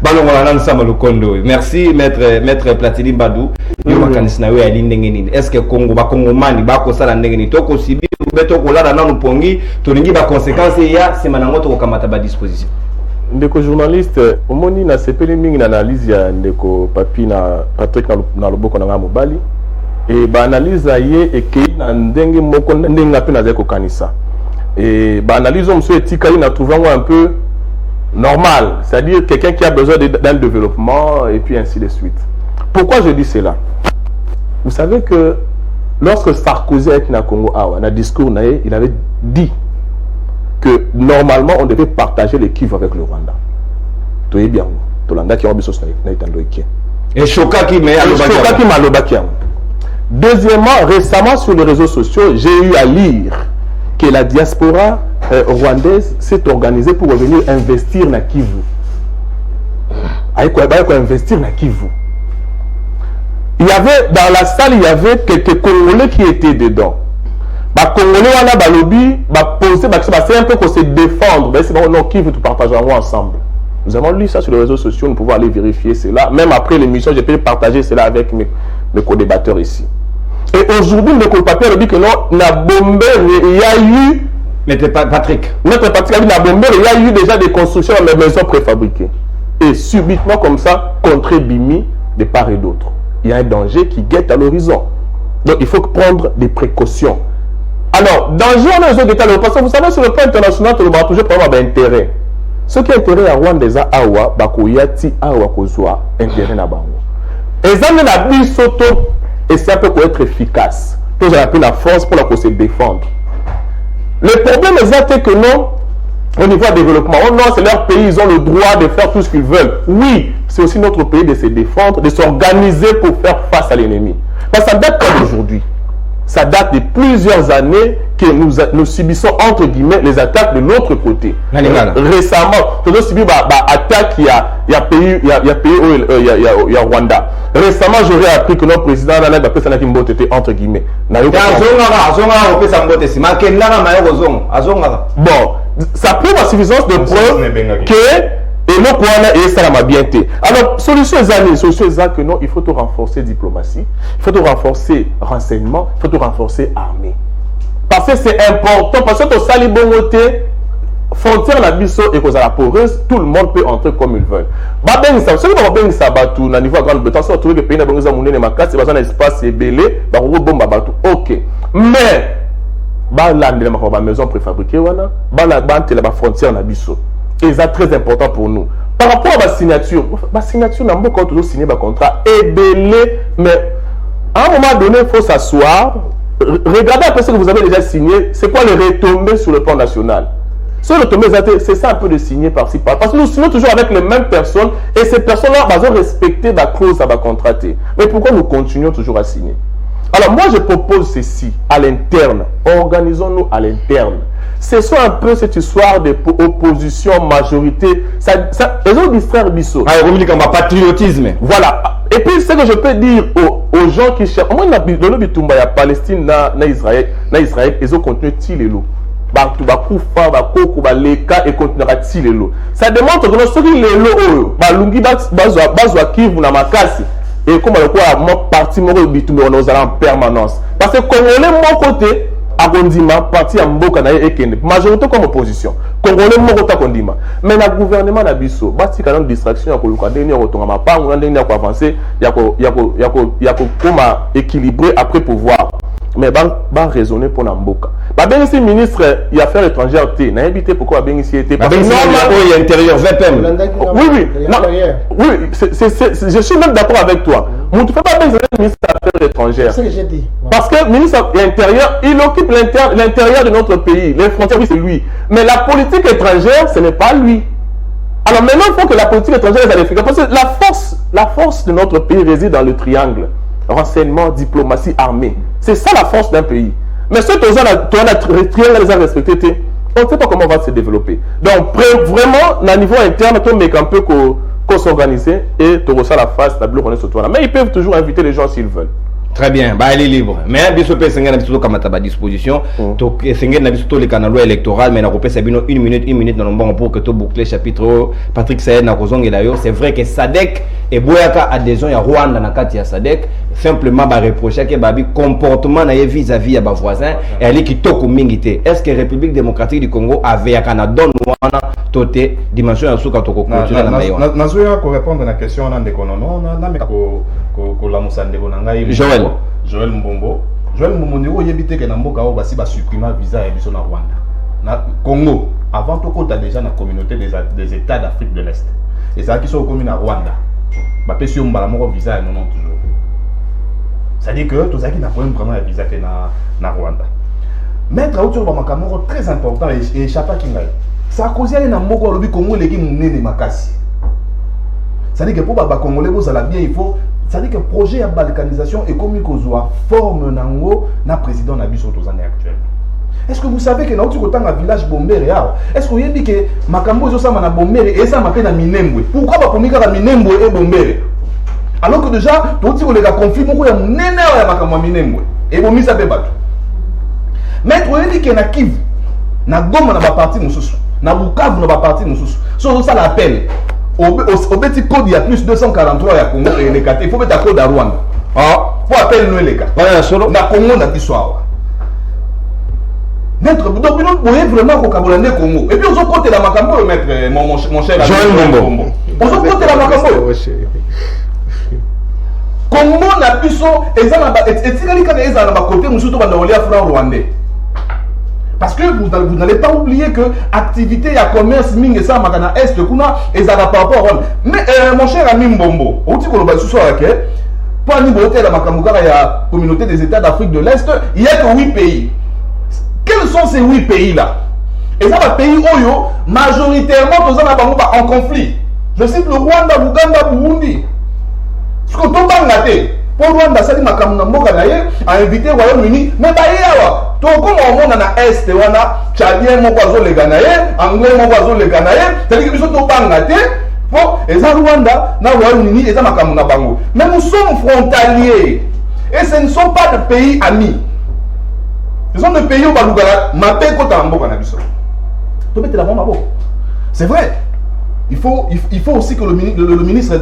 Balungonanan Samalokondo. Merci, Maître Platini Badou. Est-ce que Congo va Congomani va kosala ndengeni toko sibi beto kolala na nupongi tolingi ba conséquences ya semanangoto ko kamata ba disposition. Ndeko journaliste omoni na sepeli mingi na analyse ya ndeko Papi na Patrick na loboko na mobali et ba analyse ye ekei na ndenge moko ndenga pe na zeko kanisa et ba analyse monsieur etikali na trouvant un peu normal, c'est-à-dire quelqu'un qui a besoin d'un développement et puis ainsi de suite. Pourquoi je dis cela? Vous savez que lorsque Sarkozy est na Congo awa na discours na il avait dit que normalement on devait partager les Kivu avec le Rwanda. Tu es bien, Tolanda qui a besoin de et Choka qui m'a lobakia. Deuxièmement, récemment sur les réseaux sociaux, j'ai eu à lire que la diaspora rwandaise s'est organisée pour revenir investir na Kivu. Investir na Kivu. Il y avait dans la salle, il y avait quelques Congolais qui étaient dedans. Les Congolais wana balobi poser c'est un peu pour se défendre, mais c'est non qui veut tout partager ensemble. Nous avons lu ça sur les réseaux sociaux, nous pouvons aller vérifier cela. Même après l'émission, j'ai pu partager cela avec mes co-débatteurs ici. Et aujourd'hui, le co-papier a dit que non, na bombe, il y a eu Maître Patrick a dit na bombe, il y a eu déjà des constructions dans les maisons préfabriquées. Et subitement comme ça, contre Bimi de part et d'autre. Il y a un danger qui guette à l'horizon. Donc il faut prendre des précautions. Alors, danger on a les autres États, parce que vous savez, sur le plan international, tout le monde toujours prendre intérêt. Ce qui est intérêt à Rwanda, c'est Awa, Bakoyati, Awa, Kozwa, intérêt à Bango. Et ça, on a dit Soto, et c'est un peu pour être efficace. Tous on a pris la force pour se défendre. Le problème est que non, au niveau du développement, non, c'est leur pays, ils ont le droit de faire tout ce qu'ils veulent. Oui, c'est aussi notre pays de se défendre, de s'organiser pour faire face à l'ennemi. Parce que ça date pas d'aujourd'hui. Ça date de plusieurs années que nous subissons entre guillemets les attaques de l'autre côté. Récemment, nous avons subi attaque il y a pays Rwanda. Récemment, j'aurais appris que notre président était entre guillemets. Bon, ça prouve la suffisance de preuve que eloko wana et ça la bien te. Alors solution que non, il faut te renforcer diplomatie, il faut te renforcer renseignement, il faut te renforcer armée. Parce que c'est important, parce que ton sali bongoté frontière la biso et cause à la poreuse, tout le monde peut entrer comme ils veulent. Bah ben ça, c'est pas ben ça batou na niveau grande attention trouver que pays na bongoza munene makasi, c'est besoin d'espace et belé, bah bomba batou. OK. Mais bah là la maison préfabriquée wana, bah la la frontière na biso. Et c'est très important pour nous. Par rapport à ma signature n'a pas toujours signé un contrat et belé, mais à un moment donné il faut s'asseoir, regarder après ce que vous avez déjà signé, c'est quoi les retombées sur le plan national. Sur le tombé, c'est ça un peu de signer par-ci par-là. Parce que nous signons toujours avec les mêmes personnes et ces personnes-là ont respecté la clause à contrater. Mais pourquoi nous continuons toujours à signer? Alors moi je propose ceci à l'interne. Organisons-nous à l'interne. C'est soit un peu cette histoire d'opposition, majorité. Ils ont distraire Bissot. Patriotisme. Voilà. Et puis ce que je peux dire aux gens qui cherchent. Moi, dans le Bitumba, il y a Palestine, na Israël, ils ont continué de tirer l'eau. Et continuera tirer l'eau. Ça démontre que ceux qui l'eau, balungi bazwa kivu na makasi. Et comme le quoi, moi parti mon Bitumba, on est en permanence. Parce que Congolais, mon côté, à Kondima, parti à Mboka na Ekende, majorité comme opposition. Congolais, mon côté à Kondima. Mais le gouvernement n'a biso, basi quand même distraction, à Koluka, dernier retour à ma part, on a dernier à avancer, yako comment équilibrer après pouvoir. Mais va raisonner pour Namboka. Ben ici ministre des Affaires étrangères n'a habité pourquoi ben ici était parce que normalement intérieur VPM. Oui non, oui je suis même d'accord avec toi. On ne fait pas bien ministre des Affaires étrangères. C'est ce que j'ai dit. Parce que ministre de l'Intérieur, il occupe l'intérieur de notre pays. Les frontières, oui, c'est lui. Mais la politique étrangère, ce n'est pas lui. Alors maintenant, il faut que la politique étrangère soit efficace. Parce que la force de notre pays réside dans le triangle. Renseignement, diplomatie, armée. C'est ça la force d'un pays. Mais ce que tu as respecté, on ne sait pas comment on va se développer. Donc, vraiment, à niveau interne, on met un peu qu'on s'organise et tu reçois la face, la bloc, on est sur toi. Mais ils peuvent toujours inviter les gens s'ils veulent. Très bien, bah, elle est libre. Mais biso pe senga na biso comme à disposition. To senga na biso les canaux électoral mais na ko pesa bino 1 minute dans le bon pour que to boucler chapitre Patrick Saïd na kozonga d'ailleurs, c'est vrai que SADC et boyaka adhésion ya Rwanda na kati ya SADC simplement ba reprocher que babi comportement na vis-à-vis ya ba voisin et ali kitoko mingité. Est-ce que République démocratique du Congo avait ya Canada wana toté dimension ya suka to ko continuer na mayo. Na zoya ko répondre à la question na ndekonono na meka ko la musande ko ngai Joël Mbombo ndeko yebite ke na mboka o basi ba supprimer visa ya biso na Rwanda. Na Congo, avant tout tu as déjà la communauté des États d'Afrique de l'Est. Et ça qui sont communes à Rwanda. Ba pesi on bala moko visa non toujours. Ça dit que tout ça qui n'a pas vraiment un visa que na Rwanda. Mettre autour ba makamoko très important et chapa kingai. Ça cause ya na mboka lobi Congo leki munene makasi. Ça dit que pour ba Congolais vous allez bien il faut. Ça dit que le projet de balkanisation est comme une forme nango na président Nabiso Tozane actuellement. Est-ce que vous savez que dans un village bombéré, est-ce que vous avez dit que Makambo est na bombéré et ça m'appelle na Minembwe? Pourquoi pas pour la Minembwe et bombéré? Alors que déjà, tout le monde a conflit, beaucoup de nena ya Makambo Minembwe et bomi ça peut battre. Mais vous avez dit que na Kivu, na Goma na ba parti mususu, na Bukavu na ba parti mususu. So ça l'appelle. Au petit code, il y a plus 243 à Congo et les cas. Il faut mettre un code à Rwanda. Il faut appeler nous les cas. Dans Congo, on a dit soir. Donc, vous voyez vraiment qu'au Cameroun, Congo. Et puis, on a côté la Makambo, mon cher. Joël Mbombo. On a côté la Makambo. Congo n'a plus son. Et ça, ils ont côté, nous sommes dans le franc rwandais. Parce que vous n'allez pas oublier que activité et commerce ming et ça makana est kuna et ça n'a pas rapport. Mais mon cher ami Mbombo, on dit qu'on va ce soir que pour niveau hôtel la Makamugara il y a communauté des États d'Afrique de l'Est, il y a que 8 pays. Quels sont ces 8 pays là? Et ça va pays oyo majoritairement tous en conflit. Je cite le Rwanda, l'Ouganda, Burundi. Ce que tout le monde a dit. Pour Rwanda, ça dit Makamuna a invité le Royaume-Uni, mais d'ailleurs, tout comme on a na Est, on a Tchadien, mon oiseau les Ghanaiens, Anglais, mon oiseau les Ghanaiens, c'est-à-dire que nous sommes bon, et ça Rwanda, na Royaume-Uni, et ça Makamuna Bango. Mais nous sommes frontaliers, et ce ne sont pas de pays amis. Ce sont des pays où Balugala, ma paix, quand on a un bon. C'est vrai. il faut aussi que le ministre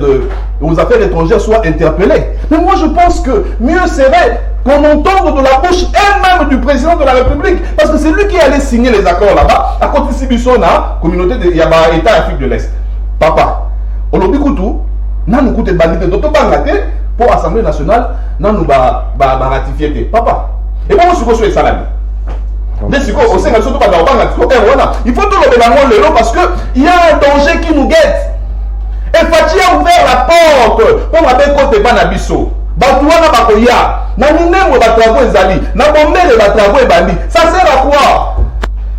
aux Affaires étrangères soit interpellé. Mais moi, je pense que mieux serait qu'on entende de la bouche elle-même du président de la République. Parce que c'est lui qui allait signer les accords là-bas. À côté de Sibissona, communauté de Yaba, État Afrique de l'Est. Papa, on l'a dit tout, nous coûte bandité d'autres bangaté pour l'Assemblée nationale, nous ratifier. Papa, et moi, je suis salami. Il faut tout le monde parce qu'il y a un danger qui nous guette. Et Fatih a ouvert la porte pour la côté Banabiso. Batouana Bakoya, Naninemo Batravo Zali, Nabombe Batravo Bandi. Ça sert à quoi?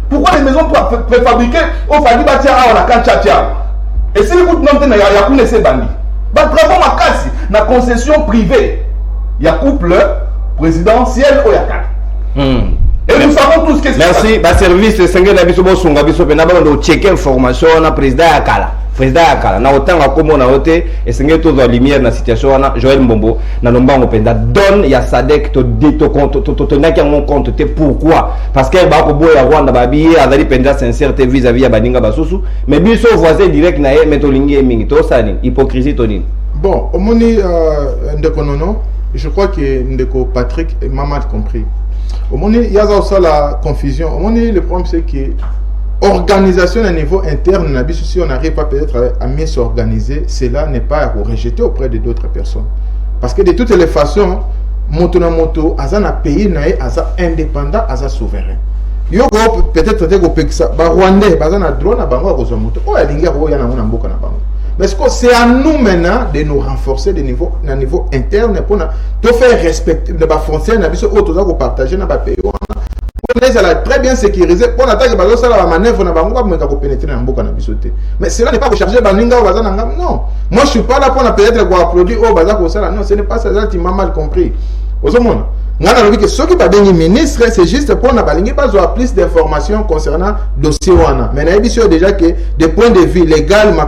Pourquoi les maisons préfabriquées au Fadi Batia à la Kanchatia? Et si vous n'avez pas de connaissez Bandi, Batravo Makasi, la concession privée, il y a couple présidentiel au Yakan. Et nous savons tous ce que c'est. Merci. Le service de Sengue Nabiso Songa Biso Penaba on checker information na président Akala. Président Akala na autant comme na hôtel et Sengue tout dans lumière na situation na Joël Mbombo na Lombango Penda donne ya Sadek to compte to na mon compte te pourquoi parce que ba ko boya Rwanda ba biye azali Penda sincérité vis-à-vis ya baninga basusu mais biso voisin direct na ye metolingi mingi to sani hypocrisie to nini. Bon, au moni ndekonono, je crois que ndeko Patrick et Maman compris. Au moment il y a aussi la confusion. Au moment le problème c'est que organisation à niveau interne, si on n'arrive pas peut-être à mieux s'organiser, cela n'est pas à rejeter auprès de d'autres personnes. Parce que de toutes les façons, moto na moto, azana pays nae, aza indépendant, aza souverain. Yo peut-être que ça, ba Rwandais, bazana drone na bango ko moto. Oh ya linga ko ya na mboka na bango. Mais c'est à nous maintenant de nous renforcer de niveau interne pour faire respecter les frontières, pour partager les pays. On est très bien sécurisé pour attaquer la manœuvre, pour pénétrer dans le pays. Mais cela n'est pas pour charger les gens. Non. Moi, je ne suis pas là pour peut-être applaudir au bazar. Non, ce n'est pas ça, tu m'as mal compris. Ceux qui sont ministres, c'est juste pour avoir plus d'informations concernant le dossier. Mais nous avons déjà que des points de vue légal, nous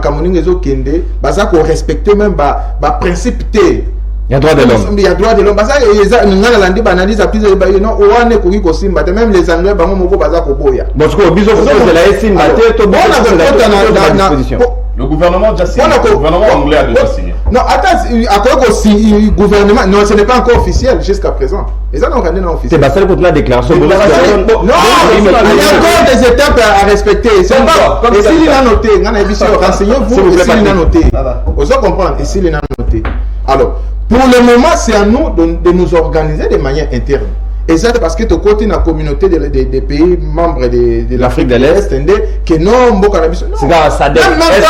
respecter même les principes. Il y a droit de l'homme. Il y a droit de l'homme. Même les Anglais, le gouvernement déjà signé. Le gouvernement anglais a déjà signé. Non, attends, le gouvernement, non, ce n'est pas encore officiel jusqu'à présent. Et ça, non, officiel. C'est pour la déclaration. Non, il y a encore des étapes à respecter. C'est pas. Et s'il est noté, renseignez-vous, et s'il est noté. Vous allez comprendre, et s'il est noté. Alors, pour le moment, c'est à nous de nous organiser de manière interne. Et ça, c'est parce que tu côté la communauté des pays membres de l'Afrique de l'Est, que non, beaucoup de choses. C'est ça, ça dépend. C'est à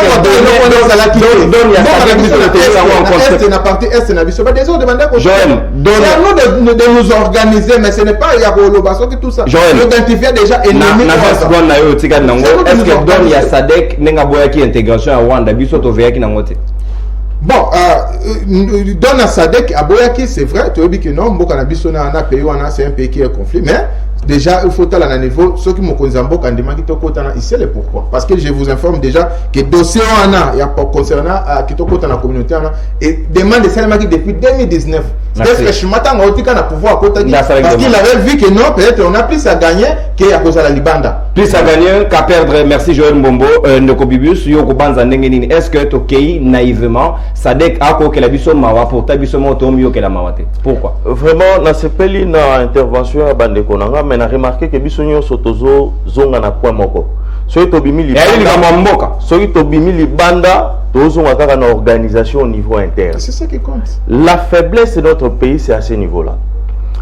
nous de nous organiser, mais ce n'est pas tout ça. Identifier déjà ennemi. Est-ce que Don ya Sadek n'enga boya qui intégration à Rwanda biso to veya ki na ngote? Bon, dans la SADC, à Boyaki, c'est vrai, tu as dit que non, c'est un pays qui est en conflit, mais déjà, il faut aller à un niveau, ceux qui m'ont connu en Boka, ici, le pourquoi. Parce que je vous informe déjà que le dossier concernant la communauté, et demande seulement depuis 2019. C'est-à-dire que je m'attends à pouvoir parce qu'il avait vu que non, peut-être on a plus à gagner qu'à cause de la Libanda. Plus à gagner qu'à perdre. Merci Joël Mbombo. Est-ce que tu naïvement, Sadek a que la biso mawa pour ta biso moto mieux que la mawate? Pourquoi? Vraiment, dans ce pays, na intervention à Bande Konanga, mais on a remarqué que biso nyo sotozo zonga na point moko. Soki tobimi libanda, soki tobimi libanda, tozo ngaka na organisation au niveau interne. C'est ça qui compte. La faiblesse de notre pays, c'est à ce niveau-là.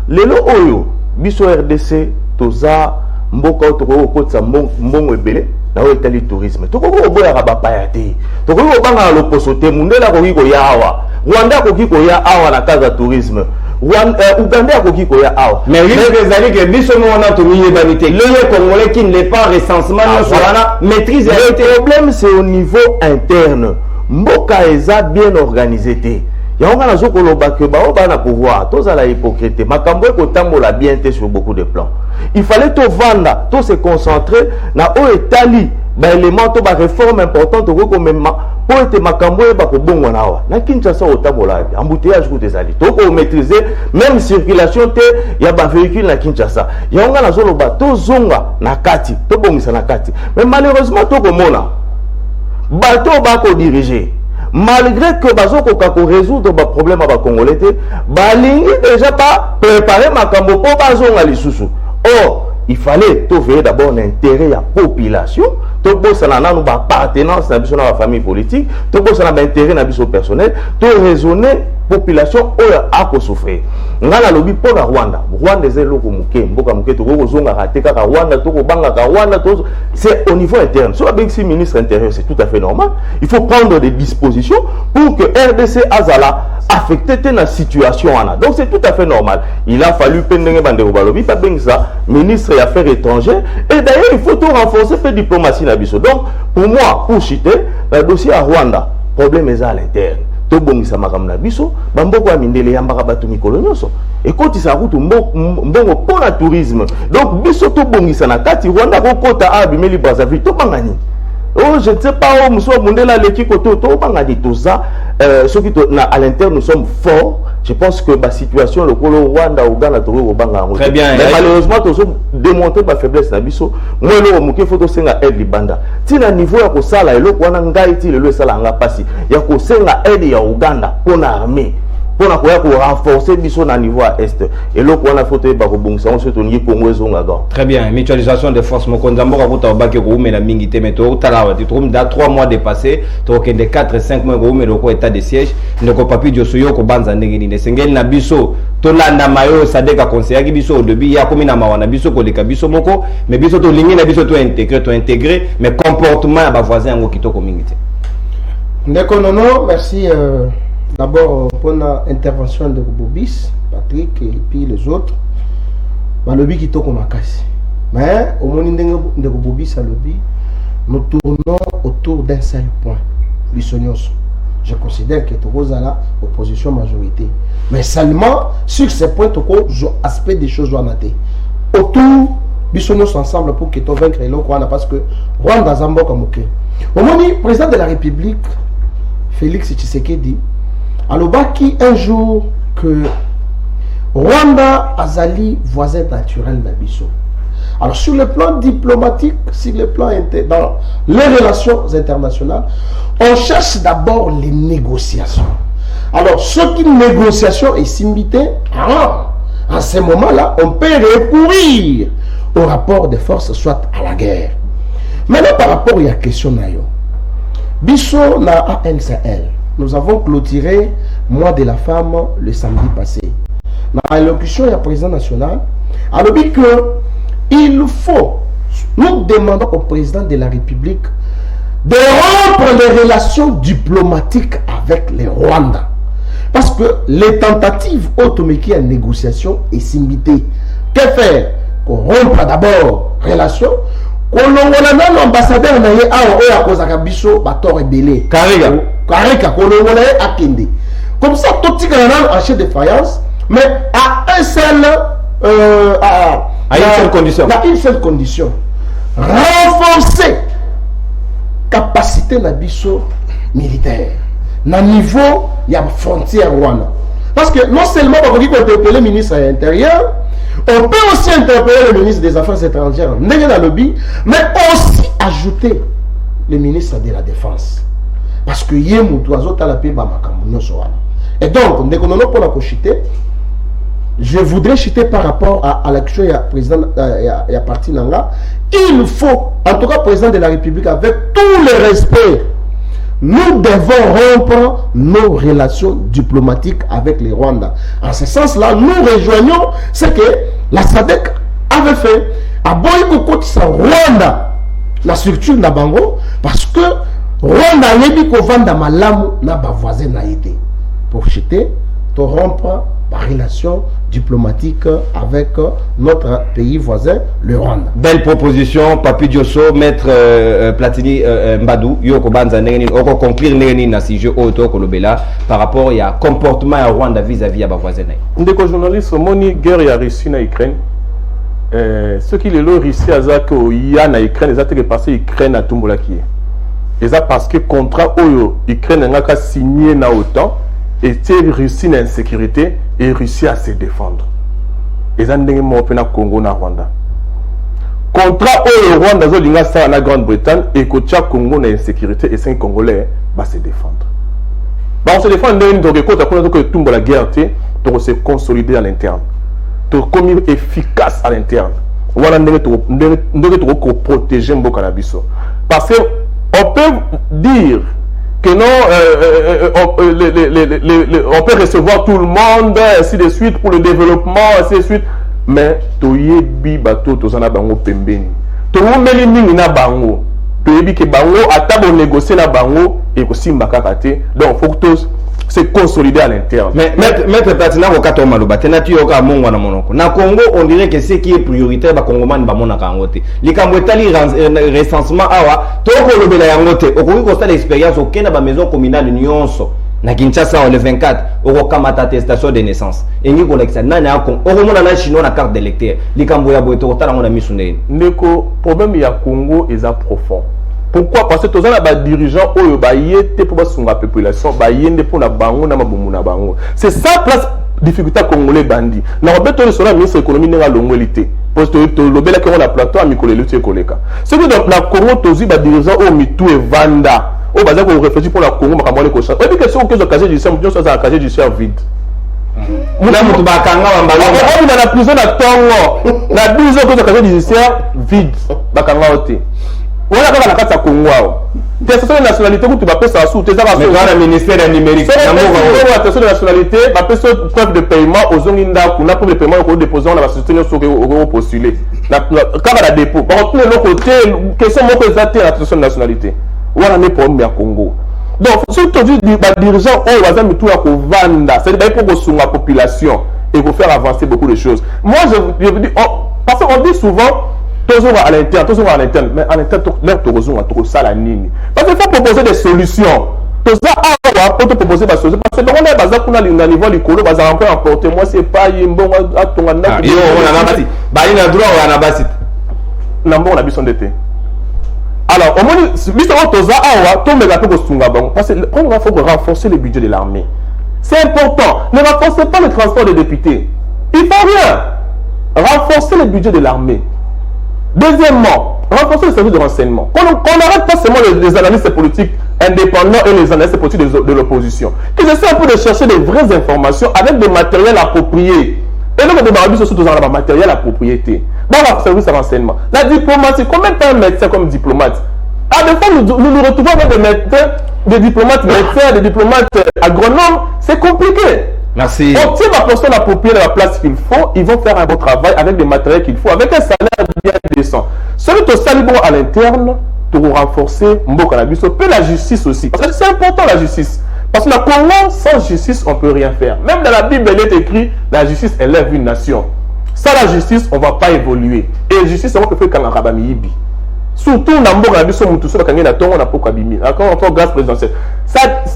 Lelo oyo, biso RDC, toza mboka toko kotsa mbongo ebele. Na otali tourisme toko ko boya ba payate toko ko banga loposote mundela ko kiko yawa Rwanda ko kiko ya awa na kaza tourisme Uganda ko kiko ya awa mais les années que biso mo na to miye banité le congolais qui n'est pas recensement na maîtrise le problème c'est au niveau interne mboka eza bien organisé té yango na zoko loba ke ba na pouvoir toza la hypocrite makambo ko tambola bien té sur beaucoup de plans. Il fallait tout vendre, tout se concentrer na o etali ba élément to ba réforme importante ko même pour être makambo ba ko bongo na wa na Kinshasa o tambola embouteillage ko tezali to ko maîtriser même circulation té ya ba véhicule na Kinshasa yango na zolo ba to zonga na kati to bongisa na kati mais malheureusement to ko mona bato bako diriger malgré que bazoko kako résoudre ba problème ba congolais te balingi déjà pas préparer makambo po bazonga lisusu. Or il fallait veiller d'abord l'intérêt de la population, tout ça n'a pas d'appartenance à la famille politique, tout ça n'a intérêt à la personnel, tout raisonner population a souffrir. On a lobby pour la Rwanda. Rwanda est le Rwanda, c'est au niveau interne. Sur le ministre intérieur, c'est tout à fait normal. Il faut prendre des dispositions pour que RDC Azala affecte la situation. Donc c'est tout à fait normal. Il a fallu ministre des Affaires étrangères. Et d'ailleurs, il faut tout renforcer la diplomatie. Donc, pour moi, pour citer, le dossier à Rwanda, problème est à l'interne. To bongisa makambo na biso bamboko ya mindele yambaka bato mikolo nyonso ekotisa kutu mbongo pona tourisme donc biso to bongisa na kati Rwanda ko kota abimeli Brazzaville to bangani oh je ne sais pas muso mondela leki koto to bangani to ça ceux qui à l'interne nous sommes forts. Je pense que la situation le Rwanda Uganda to banga très bien mais malheureusement to démontrer ba faiblesse na biso moi lo muke photo senga aide libanda tina niveau ya ko sala eloko wana ngai ti lelo sala nga pasi ya ko senga aide ya Uganda pona armée pona ko ya ko renforcer biso na niveau à est eloko wana photo ba ko bongisa on se toni Congo ezonga ga très bien mutualisation des forces mokonzambo ka kuta obake ko umela mingi te meto talawa ti trum da 3 mois dépassés to kende 4 5 mois ko umela ko état de siège ndeko papi Diosoyo ko banza ndenge ni sengeli na biso to landa mayo sadeka conseiller ki biso au début ya komi na mawana biso ko leka biso moko mais biso to lingi na biso to intégrer mais comportement ba voisin ngo kitoko mingi te ndeko nono merci d'abord pour l'intervention de Bobis, Patrick et puis les autres. Le lobby qui tourne ma casse. Mais au moment de Bobis, nous tournons autour d'un seul point. Je considère que Togo a la opposition majorité. Mais seulement sur ces points, Togo aspect des choses doivent noter. Autour, nous ensemble pour que Togo vaincre le Rwanda parce que Rwanda Zambo Kamoke. Au moment du président de la République, Félix Tshisekedi, alors, qui un jour que Rwanda Azali voisin naturel d'Abisso. Alors, sur le plan diplomatique, sur le plan dans les relations internationales, on cherche d'abord les négociations. Alors, ce qui négociation est simbité, en ce moment-là, on peut recourir au rapport de force, soit à la guerre. Maintenant, par rapport à la question Nayo, Bisso na ANCL. Nous avons clôturé mois de la femme le samedi passé. Dans l'allocution du président national, alors qu'il faut, nous demandons au président de la République de rompre les relations diplomatiques avec les Rwandais. Parce que les tentatives autométiques à négociation est simbité. Que faire? Qu'on rompe d'abord relations. L'ambassadeur a cause à Bisso, Bator et Belé. Kareka, Akende. Comme ça, tout le monde en chef de faïence, mais à une seule condition. Renforcer capacité de Bisso militaire. Na niveau, il y a frontière Rwanda. Parce que non seulement on peut interpeller le ministre de l'Intérieur, on peut aussi interpeller le ministre des Affaires étrangères, mais aussi ajouter le ministre de la Défense. Parce que et donc, je voudrais chuter par rapport à l'action du président et à parti Nanga. Il faut, en tout cas, président de la République, avec tout le respect, nous devons rompre nos relations diplomatiques avec les Rwandais. En ce sens-là, nous rejoignons ce que la SADC avait fait à Boyko Rwanda, la structure Nabango, parce que Rwanda yebi ko vanda malamu na ba voisin na été pour jeter to rompre la relation diplomatique avec notre pays voisin le Rwanda. Belle proposition Papi Dioso maître Platini Mbadou yoko banza nengeni oko conclure nengeni na sujet auto kolobela par rapport à comportement à Rwanda vis-à-vis à ba voisin. Ndeko journaliste moni guerre ya Russie na Ukraine. Ce qui les lo Russie azako ya na Ukraine ezate passé Ukraine à tumbola qui et ça parce que contrat oyo Ukraine n'a signé na autant était Russie na insécurité et Russie à se défendre. Et ça ndenge mo pena Congo na Rwanda. contrat au Rwanda zolinga ça na Grande-Bretagne et que tcha Congo na insécurité et 5 Congolais va se défendre. Bah on se défend donc que tout la guerre pour se consolider à l'interne. Pour comme efficace à l'interne. Voilà pour protéger Mboka na biso. Parce que on peut dire que non, on peut recevoir tout le monde, ainsi de suite, pour le développement, ainsi de suite. Mais, toye bi bato, tozana bango pembeni. Toye meli mingi na bango. Toye bi ke bango, atabo négocier na bango, et aussi mbakakate. Donc, faut que tous se consolider à l'interne. Mais, maître Platina, au kato maluba, tenatu yoka mongo na monoko. Na Congo, on dirait que ce qui est prioritaire, ba Congoman ba mona kangote. Likambo etali recensement awa, toko lobela yangote. Okoki kosta l'expérience au Kenya ba maison communale nyonso. Na Kinshasa le 24, oko kamata attestation de naissance. Engi koleksa nani akon. Oko mona na chino na carte d'électeur. Likambo ya boeto kotala ngona misune. Ndeko, problème ya Congo est profond. Pourquoi? Parce que tous les dirigeants ont pour la population, pour la bango, c'est ça place difficulté congolais bandit. Na obeto sur la ministre économie na longolité. Parce que le bel que on a plateau à Mikole lutter koleka. C'est que dans la Congo tozi ba dirigeants au mitou et vanda. Au bazar qu'on réfléchit pour la Congo makamole ko ça. Et puis question que le casier du serment, ça un casier du serment vide. Muna mutu ba kanga mbalo. On a la prison na Tongo. Na 12 ans que le casier du serment vide. Ba kanga oté. On a pas la carte à Congo. Tes de nationalité où tu vas payer ça sous tes avants. Mais dans le ministère numérique, attestation de nationalité, ma personne preuve de paiement aux Onginda, on a pour le paiement qu'on dépose dans la société au postuler. Quand on a dépôt, par contre, l'autre côté, question moi présenté l'attestation de nationalité. On a un problème à Congo. Donc, surtout dit les dirigeants, on va mettre tout à Vanda, c'est-à-dire pour que la population et pour faire avancer beaucoup de choses. Moi, je veux dire, parce qu'on dit souvent. Toujours à l'interne, mais à l'interne, toujours à ça la ligne. Parce qu'il faut proposer des solutions. Tout ça, on peut proposer des solutions. Parce que on est basé sur le niveau du colo, basé en peu emporter. Moi, c'est pas un bon à ton ananas. Yo, on a basi. Bah, il a droit à la basi. Nambo, on a besoin d'été. Alors, au moins, si on tout ça, on va tout le parce qu'on va renforcer le budget de l'armée. C'est important. Ne renforcez pas le transport des députés. Il ne faut rien. Renforcer le budget de l'armée. Deuxièmement, renforcer le service de renseignement. Qu'on n'arrête pas seulement les analystes politiques indépendants et les analystes politiques de l'opposition. Qu'ils essaient un peu de chercher des vraies informations avec des matériels appropriés. Et donc, on a surtout dans le matériel approprié. Dans le service de renseignement. La diplomatie, combien de temps un médecin comme diplomate? À des fois, nous nous retrouvons avec des médecins, des diplomates médecins, des diplomates agronomes. C'est compliqué. Merci. On tire la personne appropriée à la place qu'il faut, ils vont faire un bon travail avec des matériels qu'il faut, avec un salaire bien décent. Celui qui salibon à l'interne, pour renforcer Mboka na biso, puis la justice aussi. Parce que c'est important la justice. Parce que la Congo, sans justice, on ne peut rien faire. Même dans la Bible, il est écrit, la justice élève une nation. Sans la justice, on ne va pas évoluer. Et la justice, c'est ce qu'on fait quand on a Rabami. Surtout dans Mboka na biso, on a pas kabimi. Quand on fait grâce présidentielle.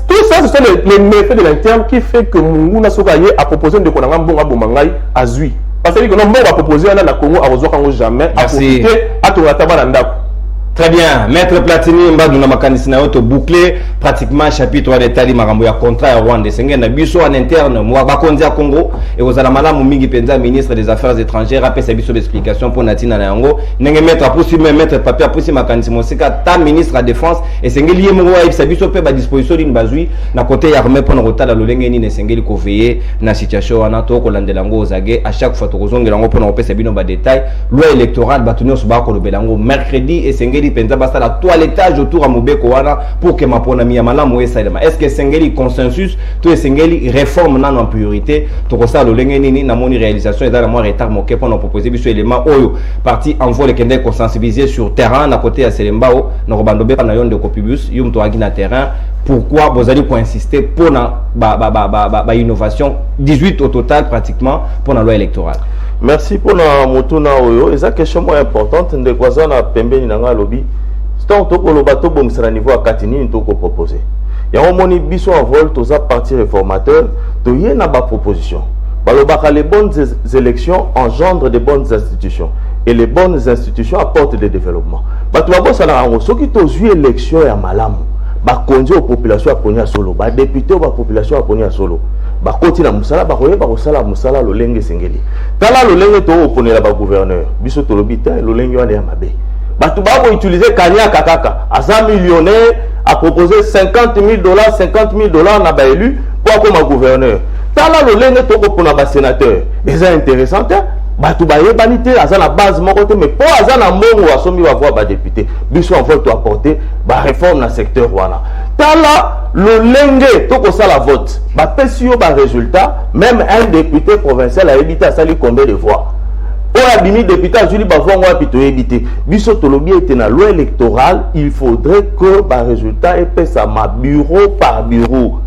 Tout ça, ce sont les méfaits de l'interne qui fait que Munguna Sokaye a proposé de Konanga Mbonga Bomangai à Zui. Parce que non, on va proposer à la Congo à Rozokango jamais à profiter à Touratabananda. Très bien. Maître Platini, Mbaduna Makanisina Oto bouclé pratiquement chapitre de Tali Marambo ya contrat à Rwanda. C'est un biso en interne. Moi, Bakonzi à Congo et aux Alamala Mumingi Penza, ministre des Affaires étrangères, rappelle sa biso d'explication pour Natina Nango. N'engage mettre pour même mettre papier pour si Makanisina Mosika, ta ministre de la Défense et c'est un lié Mouwa et sa biso peut à disposition d'une bazui. Na côté armé pour nous retard le lengeni ne sengeli ko veiller na situation anato ko landelango zagé à chaque fois to kozongelango pour nous repasser bino ba détail. Loi électorale batunyo suba ko belango mercredi et sengeli penza basta la toilettage autour à Mobeko wana pour que ma pona miya malamu esalema. Est-ce que sengeli consensus to sengeli réforme nan en priorité to ko sa lo lengeni ni na moni réalisation et dans la moi retard moké pour nous proposer biso élément oyo parti envoie le kende ko sensibiliser sur terrain na côté ya Selembao na robandobe pa na yonde kopibus yum to agi na terrain. Pourquoi vous allez insister pour la innovation 18 au total pratiquement pour la loi électorale. Merci pour la motuna oyo. Et ça question moins importante de quoi ça na pembeni nanga lobby. C'est un toko le bateau bon sera niveau à Katini une toko proposé. Il y a un moni biso en vol tous à parti réformateur to y na ba proposition. Balobaka les bonnes élections engendrent des bonnes institutions et les bonnes institutions apportent des développements. Bato ba bossa na ngo soki to zui élection ya malamu. Ba konzi aux populations à Ponia Solo, ba député aux populations à Ponia Solo. bakoti na musala bakoyeba kosala musala lolenge sengeli tala lolenge to oponela ba gouverneur biso tolobi te lolenge wana ya mabe batu babo utiliser kanyaka kaka aza millionnaire a proposé $50,000 $50,000 na ba élu pour comme gouverneur tala lolenge to opona ba sénateur déjà intéressant batu bayebani te aza na base moko te mais po aza na mbongo asomi ba voir ba député biso en fait to apporter ba réforme na secteur wana tala lolenge to ko sala vote ba pesi yo ba résultat même un député provincial a évité à sali combien de voix o abimi député azuli ba voix ngwa pito évité biso tolobi ete na loi électorale il faudrait que ba résultat epesa ma bureau par bureau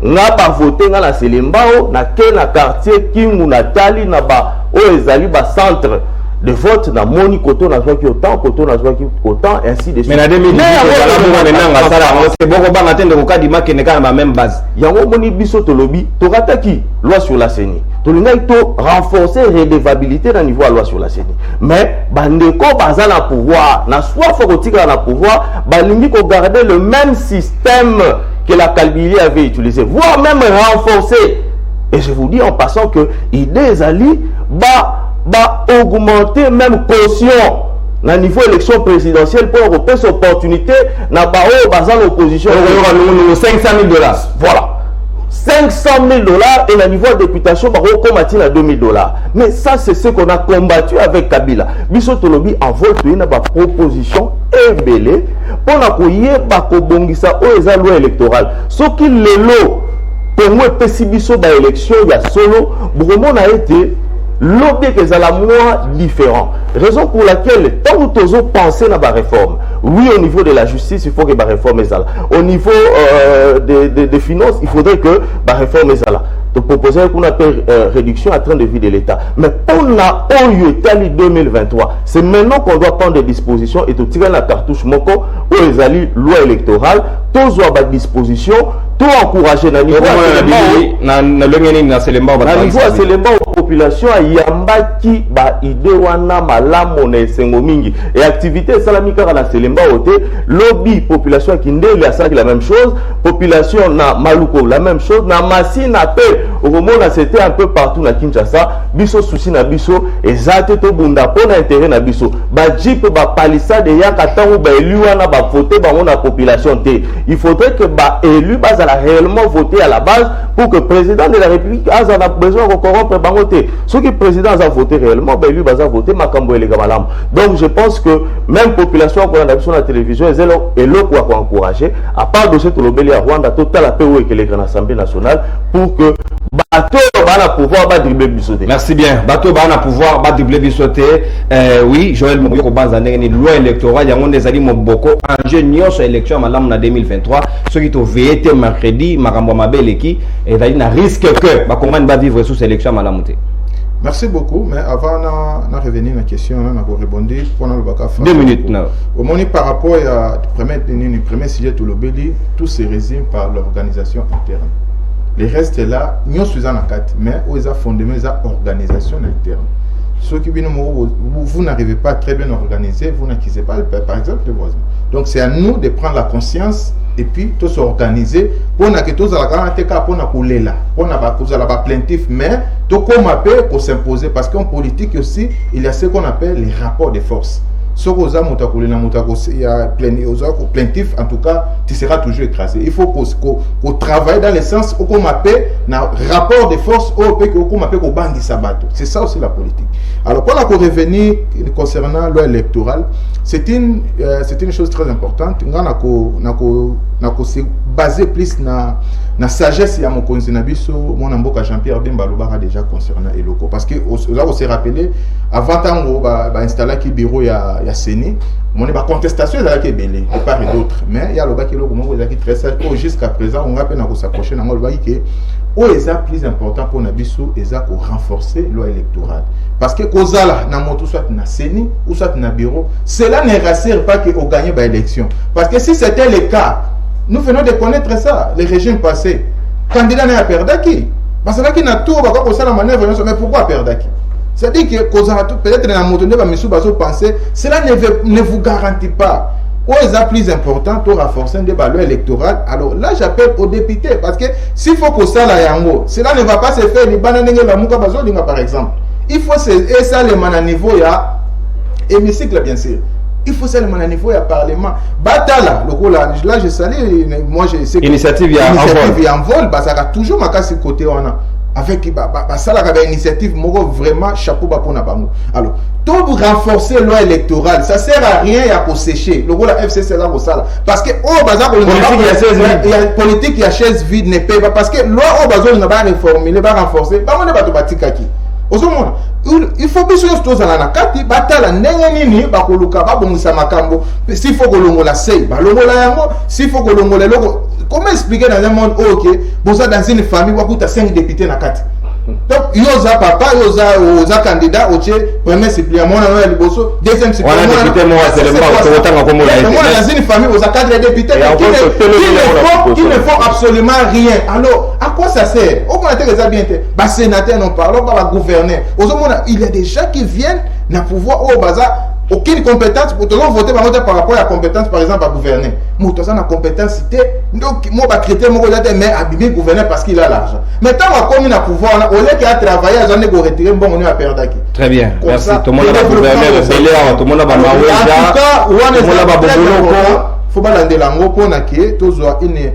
nga ba voter nga na selembao na ke na quartier kingu na tali na ba o ezali ba centre de vote na moni koto na zwaki autant koto na zwaki autant ainsi de suite. Mais na 2018 na sala c'est boko banga tende ko kadima kene kana ba même base yango moni biso tolobi to rataki loi sur la CENI to lingai to renforcer redevabilité na niveau à loi sur la CENI mais bandeko baza na pouvoir na soit faut kotika na pouvoir balingi ko garder le même système que la Kalbili avait utilisé voire même renforcer et je vous dis en passant que idée ali ba augmenter même caution na niveau élection présidentielle pour avoir cette opportunité na ba o baza l'opposition $500,000 voilà $500,000 et na niveau de députation ba o combattre à $2,000 mais ça c'est ce qu'on a combattu avec Kabila biso tolobi en vote na ba proposition ebele pona ko yeba ko bongisa o eza loi électorale soki lelo Congo epesi biso ba élection ya solo vraiment na été l'objet que ça la moins différent. Raison pour laquelle, tant que nous pensons à la réforme, oui, au niveau de la justice, il faut que la réforme soit là. Au niveau des finances, il faudrait que la réforme soit là. De proposer qu'on appelle réduction à train de vie de l'État. Mais pour la OIE 2023, c'est maintenant qu'on doit prendre des dispositions et de tirer la cartouche moko où les alliés loi électorale, tous ont des dispositions, tout encourager dans le niveau population à yambaki ba ide wana malamu na esengo mingi et activité salamika na selemba ote lobby population qui ndele a ça la même chose population na maluko la même chose na masina pe au moment c'était un peu partout na Kinshasa biso souci na biso ezate to bunda pona intérêt na biso ba jeep ba palissade ya katango ba élu wana ba voter ba na population te il faudrait que ba élu bas à réellement voter à la base pour que le président de la République a besoin de corrompre bango te ceux qui président a voté réellement ben lui va voter makambo et les gamalam donc je pense que même population qu'on a sur la télévision et l'eau quoi encourager à part de cette lobeli à Rwanda total la paix que les grandes assemblées nationales pour que bateau va pouvoir ba dribbler bisoté. Merci bien. Bateau va pouvoir ba dribbler bisoté. Oui, Joël Moboko banza ndenge loi électorale yango ndezali moboko enjeu nyonso élection malamu na 2023 ceux qui to VT mercredi makambo mabeleki et ezali na risque que ba comprendre ba vivre sous sélection malamu te. Merci beaucoup, mais avant de revenir à la question, on a répondu pendant le bac à 2 minutes. Non. Au moment par rapport à premier sujet, tout se résume par l'organisation interne. Le reste est là, nous sommes en 4, mais où ils ont fondé les organisations internes. Ceux qui viennent, vous n'arrivez pas très bien organiser, vous n'acquisez pas, par exemple, les voisins. Donc c'est à nous de prendre la conscience et puis tous s'organiser pour que tous à la grande écart pour couler là, pour la plaintif, mais tout comme appelle pour s'imposer parce qu'en politique aussi il y a ce qu'on appelle les rapports de force. Ce il y a plaintif, en tout cas, tu seras toujours écrasé. Il faut qu'on travaille dans le sens où on appelle rapport de force où on appelle au bandi sabato. C'est ça aussi la politique. Alors, pour la revenir concernant la loi électorale, c'est une chose très importante. On a se basé plus na sagesse ya mokonzi na biso mon amboka Jean-Pierre Bemba Lobara déjà concernant les locaux parce que on s'est rappelé avant tango ba installer qui bureau ya CENI mon ba contestation là qui belé de part et d'autre mais il y a le baki loko mo qui très sage jusqu'à présent on a peine à s'approcher na ngol baki o eza plus important pour na biso eza ko renforcer loi électorale parce que kozala na moto soit na CENI ou soit na bureau cela ne rassure pas que on gagne ba élection parce que si c'était le cas nous venons de connaître ça, les régimes passés. Candidat n'a perdu qui? Parce que n'a tout, on va la manœuvre, mais pourquoi perdre qui? C'est-à-dire que peut-être dans la moto, penser, cela ne vous garantit pas. est plus important pour renforcer un débat électoral. Alors là, j'appelle aux députés parce que s'il faut que ça la yango, cela ne va pas se faire. Par exemple, il faut ça le niveau ya hémicycle bien sûr. Il faut ça le niveau ya parlement. Batala, là je salue, moi je sais que initiative en vol, ça a toujours ma casse côté on a. Avec ça la initiative vraiment chapeau pour na bango. Alors tout renforcer loi électorale ça sert à rien à sécher le la FCC là pour ça parce que politique il y a chaise vide ne paye pas parce que loi au bazar n'a pas réformer ne pas renforcer ba on ne pas to batika ki ozomona il faut biso to za na kati batala ndenge nini ba koluka ba bongisa makambo s'il faut kolongola sei ba longola yango s'il faut kolongola loko. Comment expliquer dans un monde OK, bon ça dans une famille où tu as 5 députés dans 4. Donc yoza papa, yoza candidat au premier suppléant mon le bosso, deuxième suppléant. On a député moi c'est le moi dans une famille où 4 députés qui ne font absolument rien. Alors à quoi ça sert? Au moins les habités, bah sénateur non parlons pas le gouverneur. Il y a des gens qui viennent na pouvoir au bazar aucune compétence pour te voter par rapport à la compétence par exemple à gouverner. Moi tu as une compétence donc moi va traiter mon côté mais abîmer gouverneur parce qu'il a l'argent. Mais tant qu'on a pouvoir au lieu qu'il a travaillé j'en ai go retirer bon on est à perdre qui. Très bien. Merci. Tout le monde a gouverneur tout le monde a maweja. En tout cas, on a faut pas l'ande lango pour na que toujours une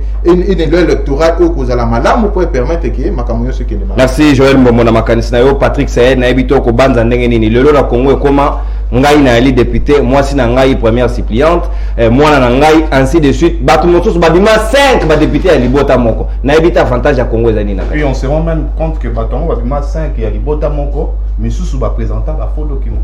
loi électorale au cause la malamu pour permettre que makamoyo ce qui est mal. Merci Joël Momona makanisi na yo Patrick Saed na ebito ko banza ndenge nini lelo la Congo comment ngai na ali député moi si na ngai première suppléante moi na ngai ainsi de suite batu mosusu badima 5 ba député ya libota moko na ebita avantage ya Congo ezani na. Et on se rend même compte que batongo badima 5 ya libota moko mais sous ba présentant ba faux document.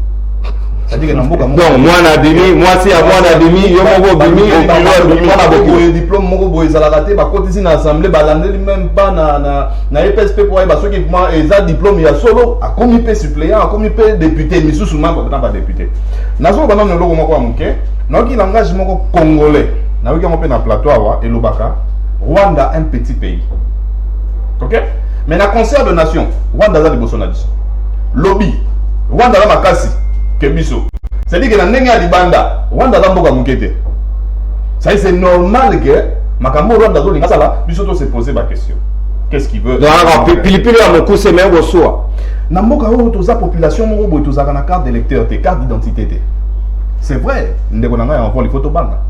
C'est-à-dire que donc moi na demi moi si à moi na demi yo moko bimi moi na beaucoup diplôme moko boy ezalaka ba kotisi na assemblée balandeli même pas na EPSP pour ba soki vraiment eza diplôme ya solo a comité suppléant a comité député misusu mako na ba député nazo bana no loko moko amuke na ki langage moko congolais na wiki moko na plateau awa elobaka Rwanda un petit pays. OK? Mais na concert de nation Rwanda za liboso na biso lobby Rwanda la makasi Kebiso. C'est-à-dire que dans Nenga Libanda, Rwanda Zamboka Mukete. Ça c'est normal que Makambo Rwanda Zolinga Sala, Bisoto se poser ma question. Qu'est-ce qu'il veut? Donc, Pilipili a mon coup, c'est même au soir. Namoka Otoza population, Moro Toza na carte d'électeur, carte d'identité. C'est vrai, Ndegonanga envoie les photos banga.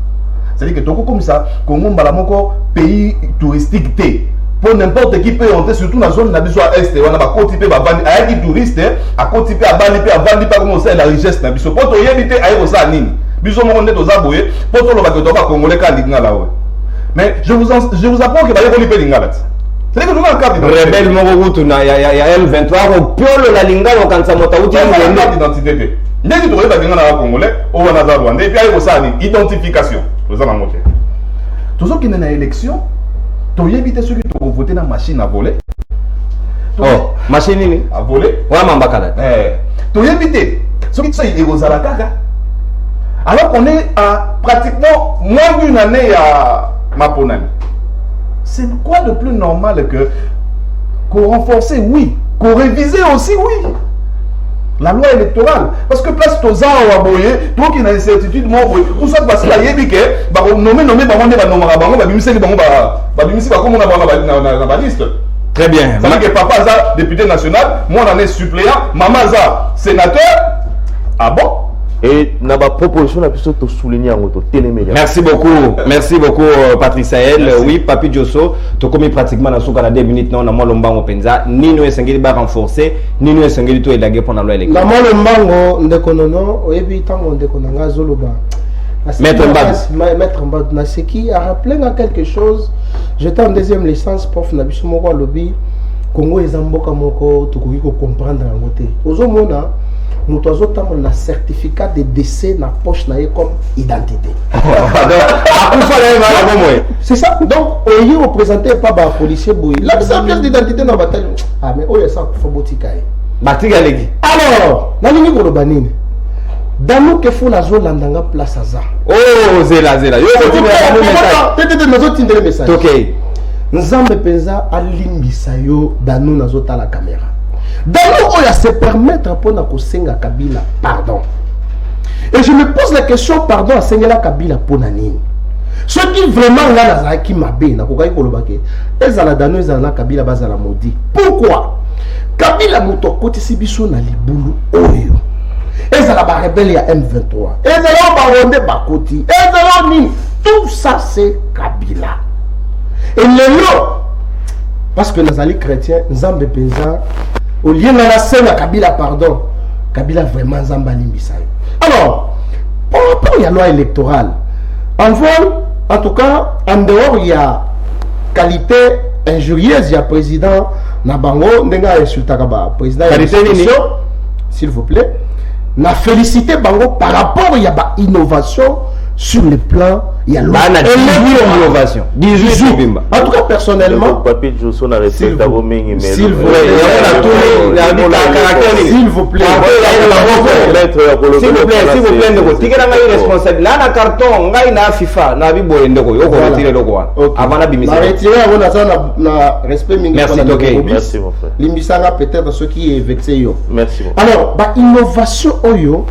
C'est-à-dire que Toko comme ça, Congo Balamoko, pays touristique T. Pour n'importe qui peut entrer, surtout dans la zone de est, on a pas côté à vendre, à qui touriste, à côté à vendre, pas comment c'est la richesse. Pour toi, il y a des aérosols nini. Biso mo ndé toza boye, pour toi le bateau va congolais ka linga là ouais. Mais je vous apprends que ba yeko lipe linga là. C'est que nous avons carte rebelle mo route na ya L23 au piolo la linga au kansa motauti une carte d'identité. Ndé tu ba linga na congolais, au wana za Rwanda et puis aérosols nini, identification. Toza na moté. Tozo qui na élection tu as évité ceux qui ont voté dans la machine à voler. Oh, machine à voler. Ouais, Mambakala. Tu as évité ceux qui sont héros à la caca. Alors qu'on est à pratiquement moins d'une année à Maponani. C'est quoi de plus normal que qu'on renforce, oui, qu'on révise aussi, oui. La loi électorale. Parce que place aux ans à boyer, toi qui as une certitude, moi, ou soit parce qu'il y a des gens qui nommer, très bien. Ça veut dire que papa a député national, moi on est suppléant, maman a sénateur. Ah bon? Et n'a pas proposition, on a pu te souligner en auto. Merci beaucoup Patrick Saël. Oui, Papi Diosso, tu as commis pratiquement dans ce cas 2 minutes, non, on a mon penza, ni nous essayons de renforcer, ni nous essayons de élaguer pour la loi électorale. On Maître Mbad Naseki a rappelé quelque chose. J'étais en deuxième licence, prof Nabisu Moko lobby. Congo et Zamboka Moko, tu peux comprendre en côté. Ozomona, nous avons un certificat de décès dans la poche comme identité. C'est ça. Donc, on y représenté par un policier. Là, c'est une pièce d'identité dans la bataille. Ah, mais il y a ça qu'il faut boutiquer. Alors, dans le niveau de Banine. Dans que faut la zone landanga place à ça. Oh, zela. Yo peut-être nous autres tindre message. OK. Nzambe penza alimbisa yo danu na zota la caméra. Danu oya se permettre pour na kosenga Kabila pardon. Et je me pose la question, pardon, à Sengela Kabila Ponanini. Ceux qui vraiment là, qui m'abbé, n'a pas eu ils ont la dano, ils ont la Kabila Bazala maudit. Pourquoi? Kabila Moutoko, c'est biso na libulu oyo. Ils ont la rebelle, il y a M23. Ils ont la ronde Bakoti. Ils ont la tout ça, c'est Kabila. Et le lot, parce que nous sommes chrétiens, nous sommes pesants. Au lieu de la scène à Kabila, pardon, Kabila vraiment Zambali Misaï. Alors, par rapport à la loi électorale, en vol, en tout cas, en dehors, il y a qualité injurieuse, il y a président Nabango, Nenga Sultakaba, président s'il vous plaît, n'a félicité Bango par rapport à la innovation sur le plan. Il y a l'innovation. 18. En tout cas, personnellement, s'il vous plaît, s'il vous plaît, responsable. Là, na carton, na FIFA, na bi boye ndeko, yo ko retirer le quoi. Avant la bimisa. Na retirer on a na respect mingi. Merci mon frère. Limbisanga peut-être ce qui est vexé yo. Merci. Alors, ba innovation oyo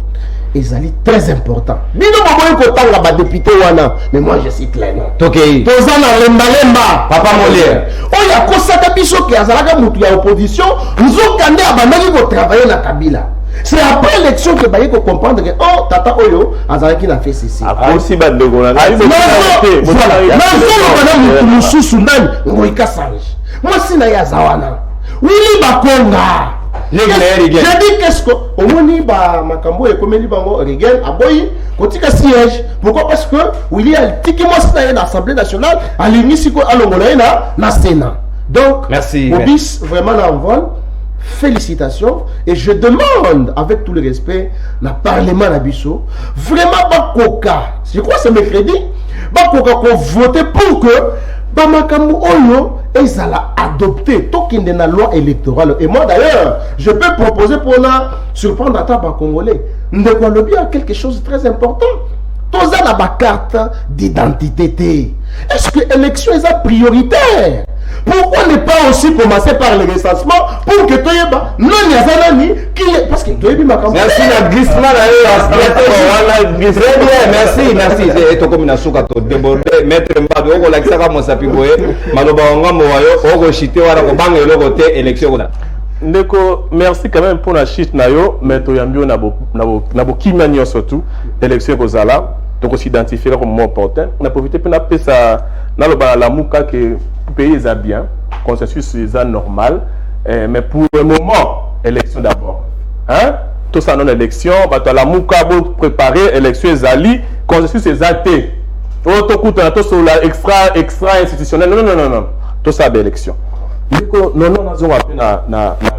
ezali très important. Bino boboye ko tanga ba député wana, mais moi je cite les noms. Tokei. Tozana lemba Papa Molière. Oya kosaka biso ki azalaka mutu ya opposition, nzokande abandaki ko travailler na Kabila. C'est après l'élection que Baye ko comprendre que oh tata oyo azalaki na fait ceci. Aussi ba de gona. Voilà. Na mususu ndani ngoika sange. Moi sina ya zawana. Wili bakonga. J'ai dit qu'est-ce que au moni ba makambo et comme bango Rigel aboyi kotika siège. Pourquoi? Parce que William tiki moi c'est dans l'Assemblée nationale à l'unisiko à l'ongolaina na Sénat. Donc merci. Obis vraiment en vol. Félicitations et je demande avec tout le respect le Parlement Nabiso vraiment Bakoka, je crois que c'est mercredi, Bakoka qu'on vote pour que Bamakamou Oyo ils allaient adopter token de la loi électorale. Et moi d'ailleurs, je peux proposer pour la surprendre à Taba Congolais. Nous devons bien quelque chose de très important. Tous à la carte d'identité. Est-ce que l'élection est prioritaire? Pourquoi ne pas aussi commencer par le recensement pour que tu aies non parce que tu aies merci la glissement très bien merci et to comme na suka to déborder mettre mbado ko la kisaka mo sapiboye maloba ngamo wayo oko chité wala ko banga le côté élection na Ndeko, merci quand même pour la chute nayo, mais to yambio nabo kimania surtout élection kozala, donc on s'identifie comme moment opportun. On a profité pour napper ça dans la mouka que le pays est bien, consensus est normal, mais pour le moment élection d'abord. Hein? Tout ça non élection, bah la mouka pour préparer élection zali, consensus est athée. Tout coûte tout sur la extra institutionnel. Non. Tout ça c'est élection. Non, nous avons appelé la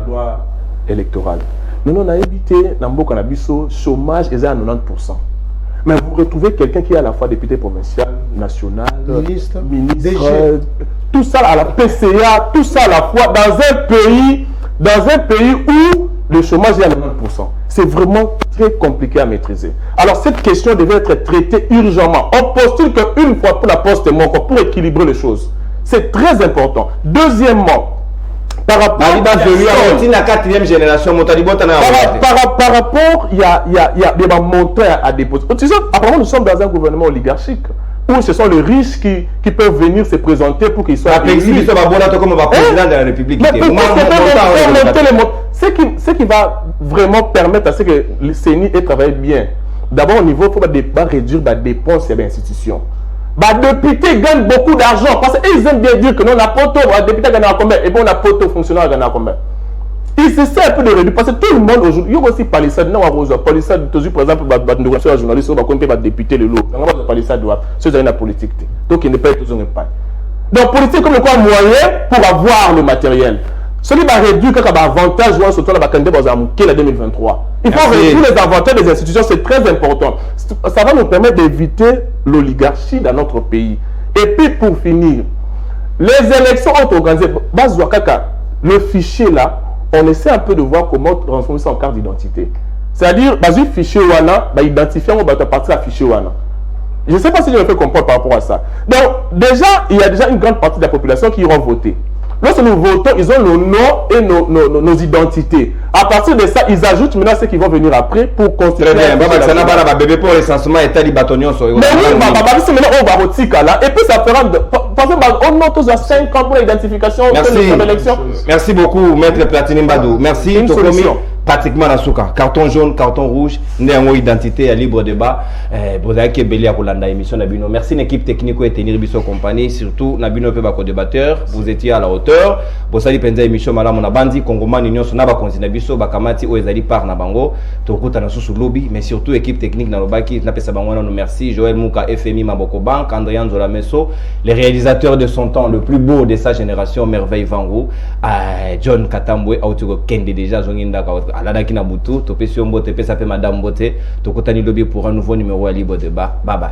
loi électorale. Nous avons évité le chômage est à 90%. Mais vous retrouvez quelqu'un qui est à la fois député provincial, national, ministre tout ça à la PCA, tout ça à la fois dans un pays où le chômage est à 90%. C'est vraiment très compliqué à maîtriser. Alors cette question devait être traitée urgemment. On postule qu'une fois pour la poste et pour équilibrer les choses. C'est très important. Deuxièmement, par rapport à la quatrième génération, par rapport, il y a des montants à déposer. Apparemment, nous sommes dans un gouvernement oligarchique où ce sont les riches qui peuvent venir se présenter pour qu'ils soient élus. Comme président de la République. Ce qui va vraiment permettre à ce que le CENI ait travaillé bien. D'abord, au niveau, il faut réduire les dépenses et les institutions. Les députés gagnent beaucoup d'argent parce qu'ils aiment bien dire que non, la poto, les députés gagnent combien et bon, la poto fonctionnaire gagne combien. Il se sert un peu de réduire parce que tout le monde aujourd'hui, il y a aussi palissade, non, palissade, par exemple, nous sommes journalistes, on va compter les députés, le lot. On va palissade, c'est une politique. Donc, il n'est pas toujours un pas. Donc, politique comme quoi moyen pour avoir le matériel. Celui qui va réduire quelques avantages, surtout la candidature dans la 2023. Il faut réduire les avantages des institutions, c'est très important. Ça va nous permettre d'éviter l'oligarchie dans notre pays. Et puis pour finir, les élections ont organisé. Le fichier là, on essaie un peu de voir comment transformer ça en carte d'identité. C'est-à-dire, le fichier WANA, identifier, on va partir à fichier WANA. Je ne sais pas si je me fais comprendre par rapport à ça. Donc, déjà, il y a déjà une grande partie de la population qui iront voter. lorsque nous votons, ils ont nos noms et nos identités. À partir de ça, ils ajoutent maintenant ceux qui vont venir après pour construire. Très bien. Bébé pour les sentiments et tali bâtonnions. Mais oui, c'est maintenant on va au là. Et puis ça fera. Par exemple, on note tous à 5 ans pour l'identification. Merci beaucoup, Maître Platini Mbadou. Merci. Une solution. Pratiquement la souka. Carton jaune, carton rouge, néanmoins identité à libre débat. Vous avez qui belé à Rolanda émission Nabino. Merci l'équipe technique et tenir biso compagnie, surtout Nabino pe bako débatteur. Vous étiez à la hauteur. Vous allez penser émission malam on a bandi Congoman union sona ba konzina biso ba kamati o ezali par na bango. Tokuta na susu lobby, mais surtout équipe technique na lobaki na pesa bango na nous merci. Joël Mouka FMI Maboko Bank, Andrian Zola Messo, les réalisateurs de son temps, le plus beau de sa génération, Merveille Vangu, John Katambwe, Autugo Kende déjà Zonginda Aladaki Nabutu, Topesi Ombote, Pesa Pe Madame Bote, Tokotani Lobby pour un nouveau numéro à Libre Débat. Bye bye.